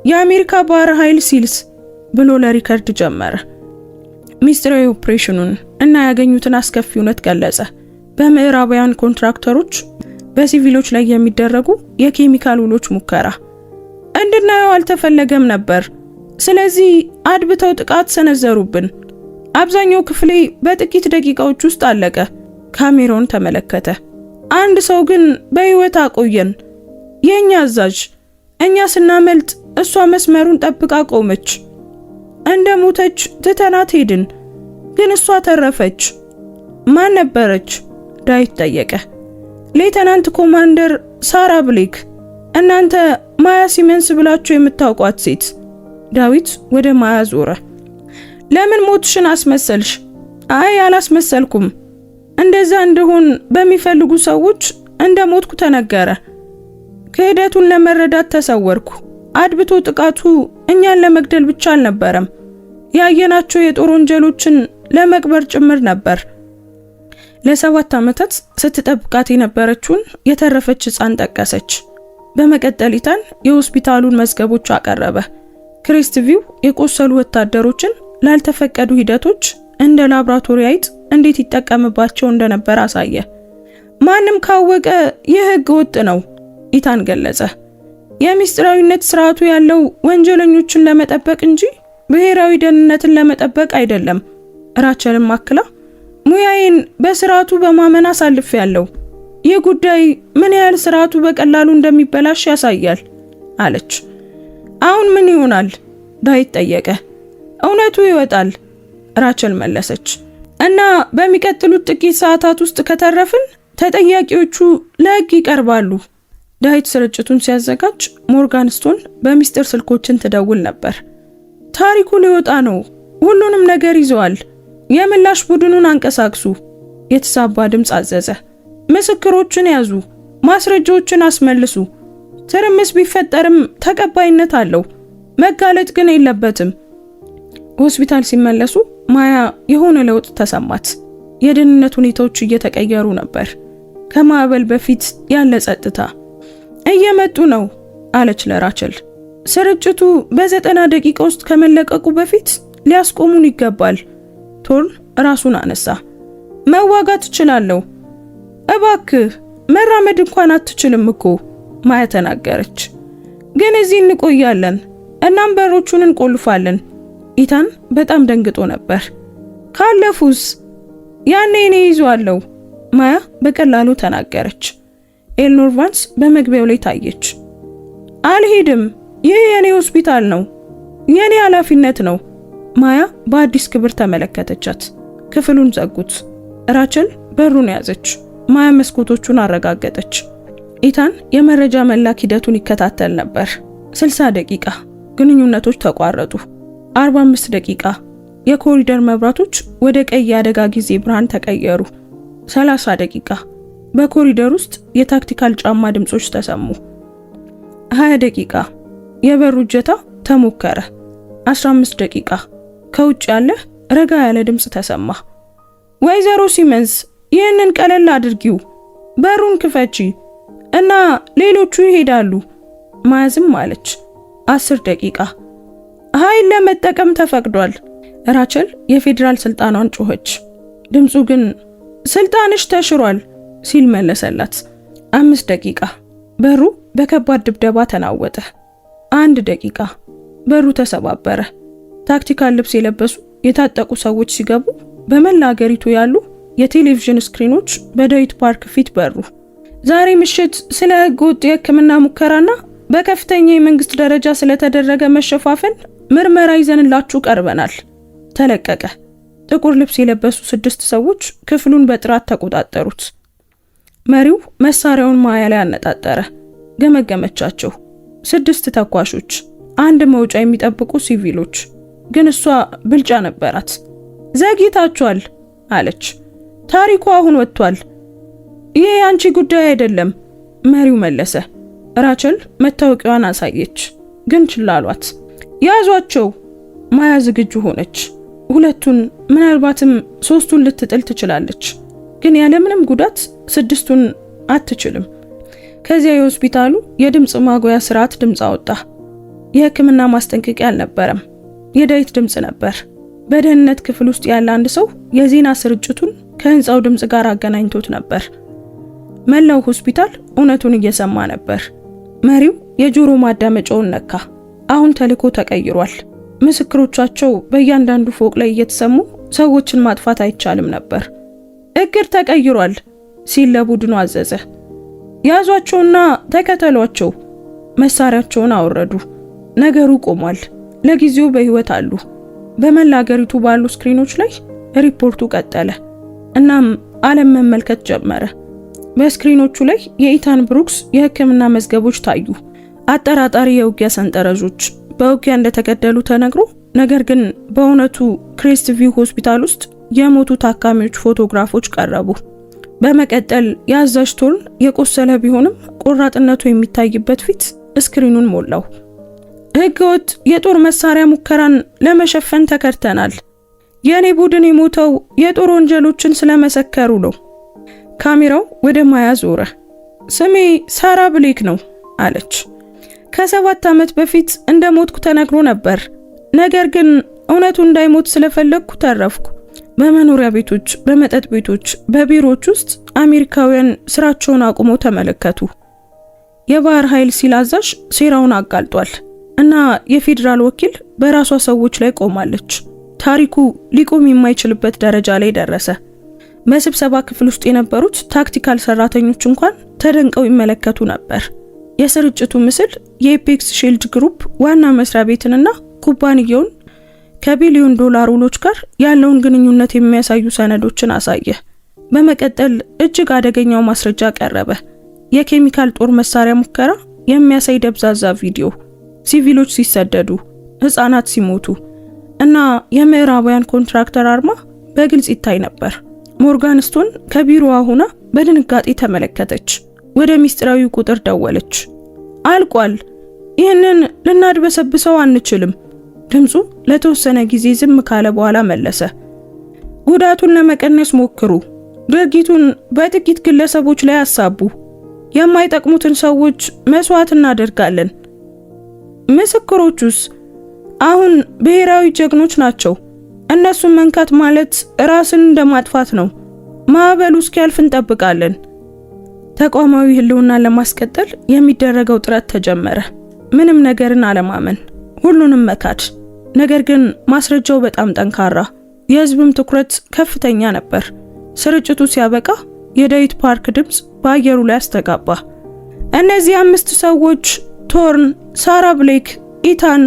Speaker 1: የአሜሪካ ባህር ኃይል ሲልስ፣ ብሎ ለሪከርድ ጀመረ። ሚስጥራዊ ኦፕሬሽኑን እና ያገኙትን አስከፊ እውነት ገለጸ። በምዕራባውያን ኮንትራክተሮች በሲቪሎች ላይ የሚደረጉ የኬሚካል ውሎች ሙከራ እንድናየው አልተፈለገም ነበር። ስለዚህ አድብተው ጥቃት ሰነዘሩብን። አብዛኛው ክፍሌ በጥቂት ደቂቃዎች ውስጥ አለቀ። ካሜራውን ተመለከተ። አንድ ሰው ግን በህይወት አቆየን። የኛ አዛዥ። እኛ ስናመልጥ እሷ መስመሩን ጠብቃ ቆመች። እንደ ሞተች ትተናት ሄድን፣ ግን እሷ ተረፈች። ማን ነበረች? ዳዊት ጠየቀ። ሌተናንት ኮማንደር ሳራ ብሌክ። እናንተ ማያ ሲመንስ ብላችሁ የምታውቋት ሴት። ዳዊት ወደ ማያ ዞረ። ለምን ሞትሽን አስመሰልሽ? አይ አላስመሰልኩም። እንደዛ እንደሆን በሚፈልጉ ሰዎች እንደ ሞትኩ ተነገረ። ክህደቱን ለመረዳት ተሰወርኩ። አድብቶ ጥቃቱ እኛን ለመግደል ብቻ አልነበረም፣ ያየናቸው የጦር ወንጀሎችን ለመቅበር ጭምር ነበር። ለ7 ዓመታት ስትጠብቃት የነበረችውን የተረፈች ሕፃን ጠቀሰች። በመቀጠል ኢታን የሆስፒታሉን መዝገቦች አቀረበ። ክሬስትቪው የቆሰሉ ወታደሮችን ላልተፈቀዱ ሂደቶች እንደ ላብራቶሪ አይጥ እንዴት ይጠቀምባቸው እንደነበር አሳየ። ማንም ካወቀ ይህ ሕገ ወጥ ነው፣ ኢታን ገለጸ። የሚስጥራዊነት ስርዓቱ ያለው ወንጀለኞችን ለመጠበቅ እንጂ ብሔራዊ ደህንነትን ለመጠበቅ አይደለም። ራቸልም አክላ ሙያዬን በስርዓቱ በማመን አሳልፌያለሁ። ይህ ጉዳይ ምን ያህል ስርዓቱ በቀላሉ እንደሚበላሽ ያሳያል አለች። አሁን ምን ይሆናል? ዳዊት ጠየቀ። እውነቱ ይወጣል፣ ራቸል መለሰች። እና በሚቀጥሉት ጥቂት ሰዓታት ውስጥ ከተረፍን ተጠያቂዎቹ ለሕግ ይቀርባሉ። ዳዊት ስርጭቱን ሲያዘጋጅ ሞርጋን ስቶን በሚስጥር ስልኮችን ትደውል ነበር። ታሪኩ ሊወጣ ነው፣ ሁሉንም ነገር ይዘዋል። የምላሽ ቡድኑን አንቀሳቅሱ፣ የተሳባ ድምፅ አዘዘ። ምስክሮችን ያዙ፣ ማስረጃዎችን አስመልሱ። ትርምስ ቢፈጠርም ተቀባይነት አለው፣ መጋለጥ ግን የለበትም። ሆስፒታል ሲመለሱ ማያ የሆነ ለውጥ ተሰማት። የደህንነት ሁኔታዎች እየተቀየሩ ነበር። ከማዕበል በፊት ያለ ጸጥታ። እየመጡ ነው አለች ለራቸል። ስርጭቱ በ90 ደቂቃ ውስጥ ከመለቀቁ በፊት ሊያስቆሙን ይገባል። ቶርን ራሱን አነሳ። መዋጋት እችላለሁ። እባክህ መራመድ እንኳን አትችልም እኮ ማያ ተናገረች። ግን እዚህ እንቆያለን፣ እናም በሮቹን እንቆልፋለን። ኢታን በጣም ደንግጦ ነበር። ካለፉስ? ያኔ እኔ ይዟለሁ፣ ማያ በቀላሉ ተናገረች። ኤልኖር ቫንስ በመግቢያው ላይ ታየች። አልሄድም፣ ይህ የኔ ሆስፒታል ነው፣ የኔ ኃላፊነት ነው። ማያ በአዲስ ክብር ተመለከተቻት። ክፍሉን ዘጉት። ራቸል በሩን ያዘች። ማያ መስኮቶቹን አረጋገጠች። ኢታን የመረጃ መላክ ሂደቱን ይከታተል ነበር። 60 ደቂቃ ግንኙነቶች ተቋረጡ። 45 ደቂቃ የኮሪደር መብራቶች ወደ ቀይ የአደጋ ጊዜ ብርሃን ተቀየሩ። 30 ደቂቃ በኮሪደር ውስጥ የታክቲካል ጫማ ድምጾች ተሰሙ። 20 ደቂቃ የበሩ እጀታ ተሞከረ። 15 ደቂቃ ከውጭ ያለ ረጋ ያለ ድምጽ ተሰማ። ወይዘሮ ሲመንስ ይህንን ቀለል አድርጊው፣ በሩን ክፈቺ እና ሌሎቹ ይሄዳሉ። ማያዝም አለች። 10 ደቂቃ ኃይል ለመጠቀም ተፈቅዷል። ራቸል የፌዴራል ስልጣኗን ጮኸች። ድምጹ ግን ስልጣንሽ ተሽሯል ሲል መለሰላት። 5 ደቂቃ በሩ በከባድ ድብደባ ተናወጠ። 1 ደቂቃ በሩ ተሰባበረ። ታክቲካል ልብስ የለበሱ የታጠቁ ሰዎች ሲገቡ በመላ ሀገሪቱ ያሉ የቴሌቪዥን ስክሪኖች በዳዊት ፓርክ ፊት በሩ። ዛሬ ምሽት ስለ ሕገወጥ የሕክምና ሙከራና በከፍተኛ የመንግስት ደረጃ ስለተደረገ መሸፋፈን ምርመራ ይዘንላችሁ ቀርበናል ተለቀቀ። ጥቁር ልብስ የለበሱ 6 ሰዎች ክፍሉን በጥራት ተቆጣጠሩት። መሪው መሳሪያውን ማያ ላይ አነጣጠረ። ገመገመቻቸው። 6 ተኳሾች፣ 1 መውጫ የሚጠብቁ ሲቪሎች። ግን እሷ ብልጫ ነበራት። ዘግይታችኋል አለች። ታሪኩ አሁን ወጥቷል። ይሄ አንቺ ጉዳይ አይደለም መሪው መለሰ። ራቸል መታወቂያዋን አሳየች፣ ግን ችላሏት። ያዟቸው። ማያ ዝግጁ ሆነች። 2ቱን ምናልባትም 3ቱን ልትጥል ትችላለች፣ ግን ያለምንም ጉዳት 6ቱን አትችልም። ከዚያ የሆስፒታሉ የድምጽ ማጉያ ስርዓት ድምጽ አወጣ። የሕክምና ማስጠንቀቂያ አልነበረም። የዳዊት ድምጽ ነበር። በደህንነት ክፍል ውስጥ ያለ አንድ ሰው የዜና ስርጭቱን ከህንጻው ድምጽ ጋር አገናኝቶት ነበር። መላው ሆስፒታል እውነቱን እየሰማ ነበር። መሪው የጆሮ ማዳመጫውን ነካ። አሁን ተልዕኮ ተቀይሯል። ምስክሮቻቸው በእያንዳንዱ ፎቅ ላይ እየተሰሙ ሰዎችን ማጥፋት አይቻልም ነበር። እግር ተቀይሯል ሲል ለቡድኑ አዘዘ። ያዟቸውና ተከተሏቸው። መሳሪያቸውን አወረዱ። ነገሩ ቆሟል። ለጊዜው በህይወት አሉ። በመላ አገሪቱ ባሉ ስክሪኖች ላይ ሪፖርቱ ቀጠለ። እናም ዓለም መመልከት ጀመረ። በስክሪኖቹ ላይ የኢታን ብሩክስ የህክምና መዝገቦች ታዩ። አጠራጣሪ የውጊያ ሰንጠረዦች፣ በውጊያ እንደተገደሉ ተነግሮ ነገር ግን በእውነቱ ክሬስት ቪው ሆስፒታል ውስጥ የሞቱ ታካሚዎች ፎቶግራፎች ቀረቡ። በመቀጠል የአዛዥ ቶርን የቆሰለ ቢሆንም ቆራጥነቱ የሚታይበት ፊት ስክሪኑን ሞላው። ህገወጥ የጦር መሳሪያ ሙከራን ለመሸፈን ተከርተናል። የኔ ቡድን የሞተው የጦር ወንጀሎችን ስለመሰከሩ ነው። ካሜራው ወደ ማያ ዞረ። ስሜ ሳራ ብሌክ ነው አለች። ከ7 ዓመት በፊት እንደሞትኩ ተነግሮ ነበር። ነገር ግን እውነቱ እንዳይሞት ስለፈለግኩ ተረፍኩ። በመኖሪያ ቤቶች፣ በመጠጥ ቤቶች፣ በቢሮዎች ውስጥ አሜሪካውያን ስራቸውን አቁመው ተመለከቱ። የባህር ኃይል ሲል አዛዥ ሴራውን አጋልጧል እና የፌዴራል ወኪል በራሷ ሰዎች ላይ ቆማለች። ታሪኩ ሊቆም የማይችልበት ደረጃ ላይ ደረሰ። በስብሰባ ክፍል ውስጥ የነበሩት ታክቲካል ሰራተኞች እንኳን ተደንቀው ይመለከቱ ነበር። የስርጭቱ ምስል የኤፔክስ ሺልድ ግሩፕ ዋና መስሪያ ቤትንና ኩባንያውን ከቢሊዮን ዶላር ውሎች ጋር ያለውን ግንኙነት የሚያሳዩ ሰነዶችን አሳየ። በመቀጠል እጅግ አደገኛው ማስረጃ ቀረበ። የኬሚካል ጦር መሳሪያ ሙከራ የሚያሳይ ደብዛዛ ቪዲዮ፣ ሲቪሎች ሲሰደዱ፣ ህፃናት ሲሞቱ እና የምዕራባውያን ኮንትራክተር አርማ በግልጽ ይታይ ነበር። ሞርጋን ስቶን ከቢሮዋ ሆና በድንጋጤ ተመለከተች። ወደ ሚስጥራዊ ቁጥር ደወለች። አልቋል። ይህንን ልናድበሰብሰው አንችልም። ድምፁ ለተወሰነ ጊዜ ዝም ካለ በኋላ መለሰ። ጉዳቱን ለመቀነስ ሞክሩ። ድርጊቱን በጥቂት ግለሰቦች ላይ አሳቡ። የማይጠቅሙትን ሰዎች መስዋዕት እናደርጋለን። ምስክሮቹስ? አሁን ብሔራዊ ጀግኖች ናቸው። እነሱን መንካት ማለት ራስን እንደማጥፋት ነው። ማዕበሉ እስኪያልፍ እንጠብቃለን። ተቋማዊ ህልውናን ለማስቀጠል የሚደረገው ጥረት ተጀመረ። ምንም ነገርን አለማመን፣ ሁሉንም መካድ። ነገር ግን ማስረጃው በጣም ጠንካራ፣ የህዝብም ትኩረት ከፍተኛ ነበር። ስርጭቱ ሲያበቃ የዳዊት ፓርክ ድምጽ በአየሩ ላይ አስተጋባ። እነዚህ 5 ሰዎች ቶርን፣ ሳራ ብሌክ፣ ኢታን፣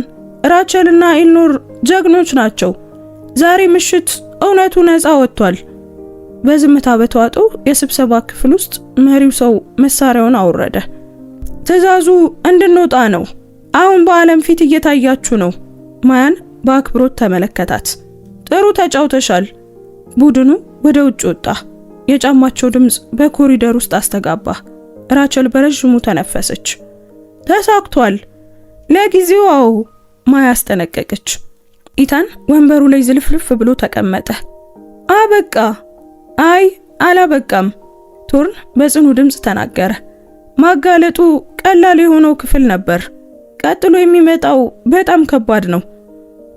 Speaker 1: ራቸል እና ኤልኖር ጀግኖች ናቸው። ዛሬ ምሽት እውነቱ ነፃ ወጥቷል። በዝምታ በተዋጠው የስብሰባ ክፍል ውስጥ መሪው ሰው መሳሪያውን አወረደ። ትዕዛዙ እንድንወጣ ነው። አሁን በዓለም ፊት እየታያችሁ ነው። ማያን በአክብሮት ተመለከታት። ጥሩ ተጫውተሻል። ቡድኑ ወደ ውጭ ወጣ። የጫማቸው ድምጽ በኮሪደር ውስጥ አስተጋባ። ራቸል በረጅሙ ተነፈሰች። ተሳክቷል። ለጊዜው አዎ፣ ማያ አስጠነቀቀች። ኢታን ወንበሩ ላይ ዝልፍልፍ ብሎ ተቀመጠ። አበቃ። አይ አላበቃም፣ ቶርን በጽኑ ድምጽ ተናገረ። ማጋለጡ ቀላል የሆነው ክፍል ነበር። ቀጥሎ የሚመጣው በጣም ከባድ ነው።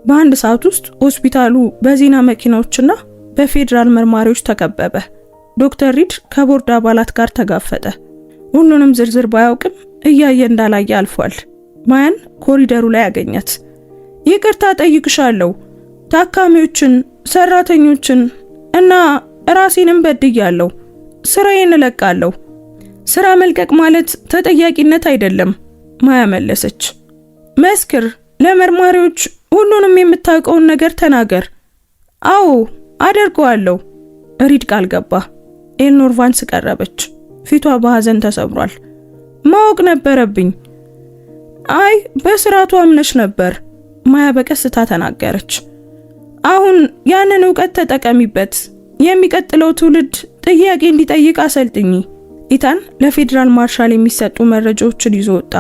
Speaker 1: በአንድ ሰዓት ውስጥ ሆስፒታሉ በዜና መኪናዎችና በፌዴራል መርማሪዎች ተከበበ። ዶክተር ሪድ ከቦርድ አባላት ጋር ተጋፈጠ። ሁሉንም ዝርዝር ባያውቅም እያየ እንዳላየ አልፏል። ማያን ኮሪደሩ ላይ ያገኛት። ይቅርታ ጠይቅሻለሁ፣ ታካሚዎችን፣ ሰራተኞችን እና ራሴንም በድያለሁ። ስራዬን እለቃለሁ። ስራ መልቀቅ ማለት ተጠያቂነት አይደለም፣ ማያ መለሰች። መስክር፣ ለመርማሪዎች ሁሉንም የምታውቀውን ነገር ተናገር። አዎ አደርገዋለሁ፣ ሪድ ቃል ገባ። ኤልኖር ቫንስ ቀረበች። ፊቷ በሐዘን ተሰብሯል። ማወቅ ነበረብኝ። አይ በስራቱ አምነሽ ነበር፣ ማያ በቀስታ ተናገረች። አሁን ያንን ዕውቀት ተጠቀሚበት። የሚቀጥለው ትውልድ ጥያቄ እንዲጠይቅ አሰልጥኝ። ኢታን ለፌዴራል ማርሻል የሚሰጡ መረጃዎችን ይዞ ወጣ።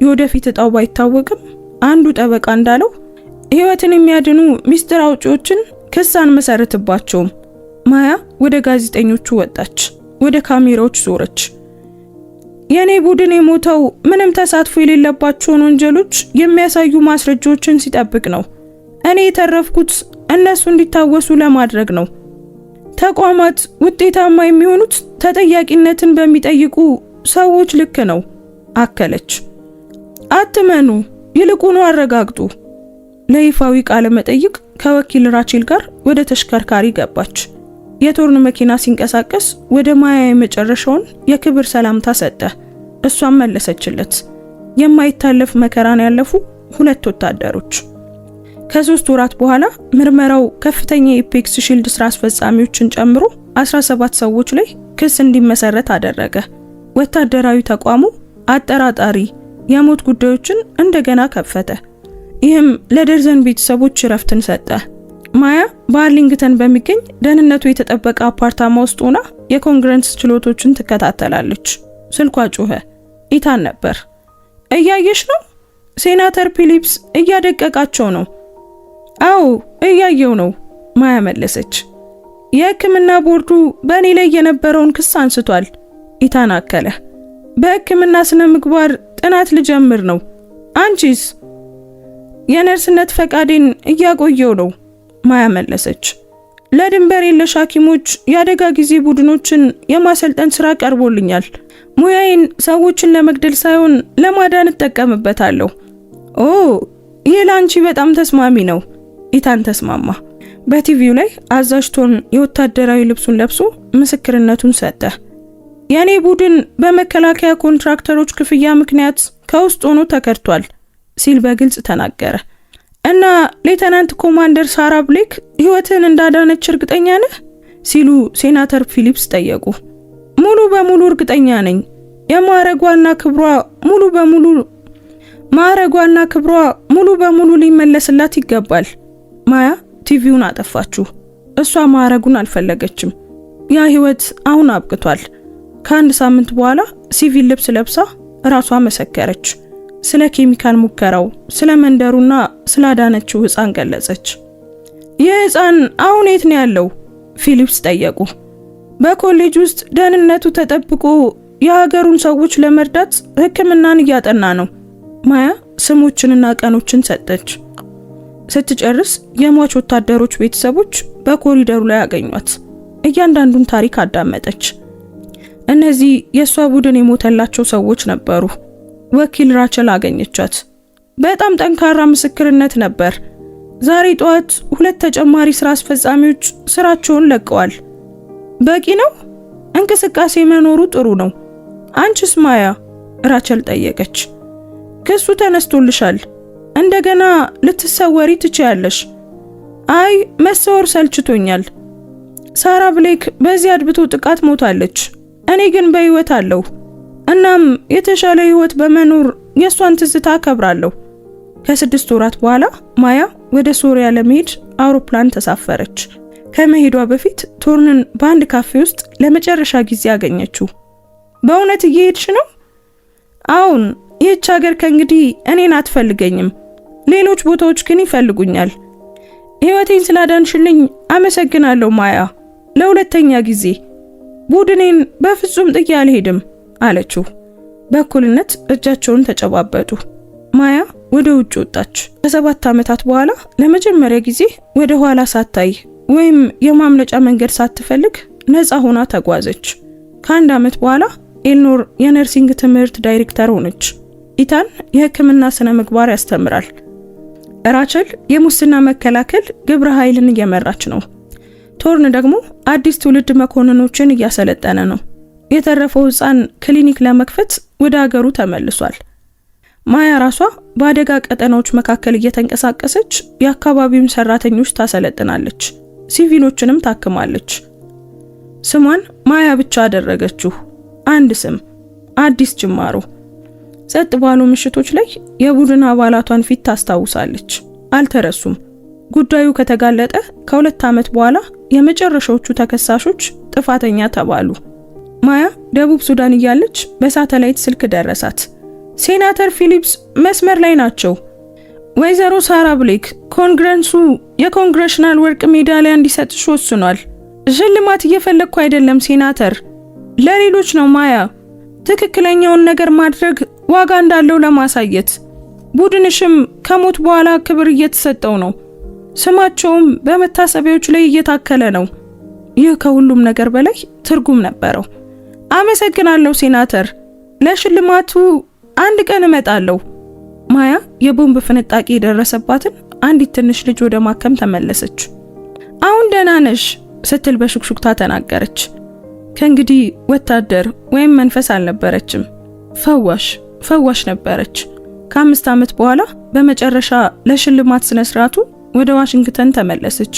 Speaker 1: የወደፊት እጣው ባይታወቅም አንዱ ጠበቃ እንዳለው ህይወትን የሚያድኑ ሚስጥር አውጪዎችን ክስ አንመሰርትባቸውም። ማያ ወደ ጋዜጠኞቹ ወጣች። ወደ ካሜራዎች ዞረች። የኔ ቡድን የሞተው ምንም ተሳትፎ የሌለባቸውን ወንጀሎች የሚያሳዩ ማስረጃዎችን ሲጠብቅ ነው። እኔ የተረፍኩት እነሱ እንዲታወሱ ለማድረግ ነው። ተቋማት ውጤታማ የሚሆኑት ተጠያቂነትን በሚጠይቁ ሰዎች ልክ ነው አከለች። አትመኑ፣ ይልቁኑ አረጋግጡ። ለይፋዊ ቃለ መጠይቅ ከወኪል ራቼል ጋር ወደ ተሽከርካሪ ገባች። የቶርን መኪና ሲንቀሳቀስ ወደ ማያ የመጨረሻውን የክብር ሰላምታ ሰጠ። እሷም መለሰችለት። የማይታለፍ መከራን ያለፉ ሁለት ወታደሮች። ከ3 ወራት በኋላ ምርመራው ከፍተኛ የኤፔክስ ሺልድ ስራ አስፈጻሚዎችን ጨምሮ 17 ሰዎች ላይ ክስ እንዲመሰረት አደረገ። ወታደራዊ ተቋሙ አጠራጣሪ የሞት ጉዳዮችን እንደገና ከፈተ። ይህም ለደርዘን ቤተሰቦች እረፍትን ሰጠ። ማያ በአርሊንግተን በሚገኝ ደህንነቱ የተጠበቀ አፓርታማ ውስጥ ሆና የኮንግረስ ችሎቶችን ትከታተላለች። ስልኳ ጮኸ። ኢታን ነበር። እያየሽ ነው? ሴናተር ፊሊፕስ እያደቀቃቸው ነው። አዎ እያየው ነው፣ ማያ መለሰች። የሕክምና ቦርዱ በእኔ ላይ የነበረውን ክስ አንስቷል፣ ኢታን አከለ። በሕክምና ስነ ምግባር ጥናት ልጀምር ነው። አንቺስ? የነርስነት ፈቃዴን እያቆየው ነው፣ ማያ መለሰች። ለድንበር የለሽ ሐኪሞች የአደጋ ጊዜ ቡድኖችን የማሰልጠን ስራ ቀርቦልኛል። ሙያዬን ሰዎችን ለመግደል ሳይሆን ለማዳን እጠቀምበታለሁ። ኦ ይህ ለአንቺ በጣም ተስማሚ ነው፣ ኢታን ተስማማ። በቲቪው ላይ አዛዥ ቶን የወታደራዊ ልብሱን ለብሶ ምስክርነቱን ሰጠ። የኔ ቡድን በመከላከያ ኮንትራክተሮች ክፍያ ምክንያት ከውስጥ ሆኖ ተከድቷል ሲል በግልጽ ተናገረ። እና ሌተናንት ኮማንደር ሳራ ብሌክ ህይወትን እንዳዳነች እርግጠኛ ነህ? ሲሉ ሴናተር ፊሊፕስ ጠየቁ። ሙሉ በሙሉ እርግጠኛ ነኝ። የማዕረጓና ክብሯ ሙሉ በሙሉ ሊመለስላት ይገባል። ማያ ቲቪውን አጠፋችሁ። እሷ ማዕረጉን አልፈለገችም። ያ ህይወት አሁን አብቅቷል። ከአንድ ሳምንት በኋላ ሲቪል ልብስ ለብሳ ራሷ መሰከረች። ስለ ኬሚካል ሙከራው፣ ስለ መንደሩና ስላዳነችው ህፃን ገለጸች። ይህ ህፃን አሁን የት ነው ያለው? ፊሊፕስ ጠየቁ። በኮሌጅ ውስጥ ደህንነቱ ተጠብቆ የሀገሩን ሰዎች ለመርዳት ሕክምናን እያጠና ነው። ማያ ስሞችንና ቀኖችን ሰጠች። ስትጨርስ የሟች ወታደሮች ቤተሰቦች በኮሪደሩ ላይ አገኟት። እያንዳንዱን ታሪክ አዳመጠች። እነዚህ የሷ ቡድን የሞተላቸው ሰዎች ነበሩ። ወኪል ራቸል አገኘቻት። በጣም ጠንካራ ምስክርነት ነበር። ዛሬ ጠዋት 2 ተጨማሪ ስራ አስፈጻሚዎች ስራቸውን ለቀዋል። በቂ ነው? እንቅስቃሴ መኖሩ ጥሩ ነው። አንቺስ ማያ? ራቸል ጠየቀች። ክሱ ተነስቶልሻል። እንደገና ልትሰወሪ ትችያለሽ። አይ መሰወር ሰልችቶኛል። ሳራ ብሌክ በዚህ አድብቶ ጥቃት ሞታለች። እኔ ግን በህይወት አለሁ። እናም የተሻለ ህይወት በመኖር የሷን ትዝታ አከብራለሁ። ከ6 ወራት በኋላ ማያ ወደ ሶሪያ ለመሄድ አውሮፕላን ተሳፈረች። ከመሄዷ በፊት ቶርንን በአንድ ካፌ ውስጥ ለመጨረሻ ጊዜ አገኘችው። በእውነት እየሄድሽ ነው? አሁን ይህች ሀገር ከእንግዲህ እኔን አትፈልገኝም። ሌሎች ቦታዎች ግን ይፈልጉኛል። ህይወቴን ስላዳንሽልኝ አመሰግናለሁ ማያ። ለሁለተኛ ጊዜ ቡድኔን በፍጹም ጥዬ አልሄድም አለችው። በእኩልነት እጃቸውን ተጨባበጡ። ማያ ወደ ውጭ ወጣች። ከ7 ዓመታት በኋላ ለመጀመሪያ ጊዜ ወደ ኋላ ሳታይ ወይም የማምለጫ መንገድ ሳትፈልግ ነፃ ሆና ተጓዘች። ከ1 ዓመት በኋላ ኤልኖር የነርሲንግ ትምህርት ዳይሬክተር ሆነች። ኢታን የሕክምና ስነ ምግባር ያስተምራል። ራቸል የሙስና መከላከል ግብረ ኃይልን እየመራች ነው። ቶርን ደግሞ አዲስ ትውልድ መኮንኖችን እያሰለጠነ ነው። የተረፈው ህፃን ክሊኒክ ለመክፈት ወደ ሀገሩ ተመልሷል። ማያ ራሷ በአደጋ ቀጠናዎች መካከል እየተንቀሳቀሰች የአካባቢውን ሰራተኞች ታሰለጥናለች፣ ሲቪሎችንም ታክማለች። ስሟን ማያ ብቻ አደረገችው። አንድ ስም፣ አዲስ ጅማሮ። ጸጥ ባሉ ምሽቶች ላይ የቡድን አባላቷን ፊት ታስታውሳለች። አልተረሱም። ጉዳዩ ከተጋለጠ ከ2 ዓመት በኋላ የመጨረሻዎቹ ተከሳሾች ጥፋተኛ ተባሉ። ማያ ደቡብ ሱዳን እያለች በሳተላይት ስልክ ደረሳት። ሴናተር ፊሊፕስ መስመር ላይ ናቸው። ወይዘሮ ሳራ ብሌክ ኮንግረሱ የኮንግሬሽናል ወርቅ ሜዳሊያ እንዲሰጥሽ ወስኗል። ሽልማት እየፈለግኩ አይደለም ሴናተር፣ ለሌሎች ነው ማያ። ትክክለኛውን ነገር ማድረግ ዋጋ እንዳለው ለማሳየት። ቡድንሽም ከሞት በኋላ ክብር እየተሰጠው ነው። ስማቸውም በመታሰቢያዎች ላይ እየታከለ ነው። ይህ ከሁሉም ነገር በላይ ትርጉም ነበረው። አመሰግናለሁ ሴናተር፣ ለሽልማቱ አንድ ቀን እመጣለሁ። ማያ የቦምብ ፍንጣቂ የደረሰባትን አንዲት ትንሽ ልጅ ወደ ማከም ተመለሰች። አሁን ደህና ነሽ ስትል በሹክሹክታ ተናገረች። ከእንግዲህ ወታደር ወይም መንፈስ አልነበረችም፣ ፈዋሽ ነበረች። ከ5 ዓመት በኋላ በመጨረሻ ለሽልማት ስነ ስርዓቱ ወደ ዋሽንግተን ተመለሰች።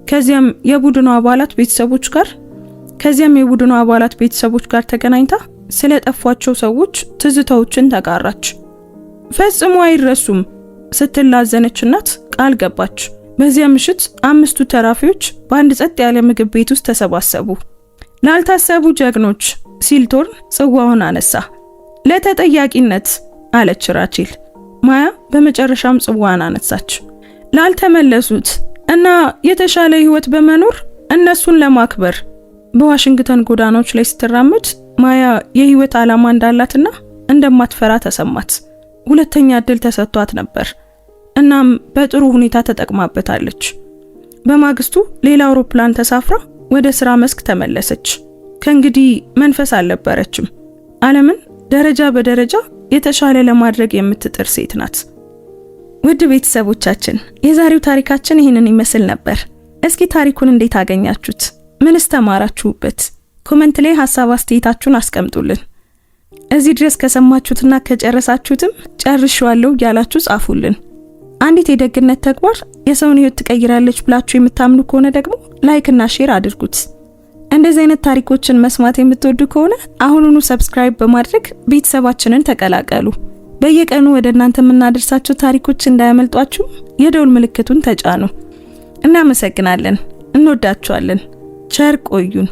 Speaker 1: ከዚያም የቡድኑ አባላት ቤተሰቦች ጋር ተገናኝታ ስለ ጠፏቸው ሰዎች ትዝታዎችን ተጋራች። ፈጽሞ አይረሱም ስትል ላዘነች እናት ቃል ገባች። በዚያ ምሽት 5ቱ ተራፊዎች በአንድ ጸጥ ያለ ምግብ ቤት ውስጥ ተሰባሰቡ። ላልታሰቡ ጀግኖች ሲል ቶርን ጽዋውን አነሳ። ለተጠያቂነት አለች ራቼል። ማያ በመጨረሻም ጽዋን አነሳች። ላልተመለሱት እና የተሻለ ህይወት በመኖር እነሱን ለማክበር። በዋሽንግተን ጎዳናዎች ላይ ስትራመድ ማያ የህይወት ዓላማ እንዳላትና እንደማትፈራ ተሰማት። ሁለተኛ እድል ተሰጥቷት ነበር፣ እናም በጥሩ ሁኔታ ተጠቅማበታለች። በማግስቱ ሌላ አውሮፕላን ተሳፍራ ወደ ስራ መስክ ተመለሰች። ከእንግዲህ መንፈስ አልነበረችም። ዓለምን ደረጃ በደረጃ የተሻለ ለማድረግ የምትጥር ሴት ናት። ውድ ቤተሰቦቻችን የዛሬው ታሪካችን ይህንን ይመስል ነበር። እስኪ ታሪኩን እንዴት አገኛችሁት? ምንስ ተማራችሁበት? ኮሜንት ላይ ሐሳብ አስተያየታችሁን አስቀምጡልን። እዚህ ድረስ ከሰማችሁትና ከጨረሳችሁትም ጨርሻለሁ ያላችሁ ጻፉልን። አንዲት የደግነት ተግባር የሰውን ህይወት ትቀይራለች ብላችሁ የምታምኑ ከሆነ ደግሞ ላይክ እና ሼር አድርጉት። እንደዚህ አይነት ታሪኮችን መስማት የምትወዱ ከሆነ አሁኑኑ ሰብስክራይብ በማድረግ ቤተሰባችንን ተቀላቀሉ። በየቀኑ ወደ እናንተ የምናደርሳቸው ታሪኮች እንዳያመልጧችሁ የደውል ምልክቱን ተጫኑ። እናመሰግናለን። እንወዳችኋለን። ቸር ቆዩን።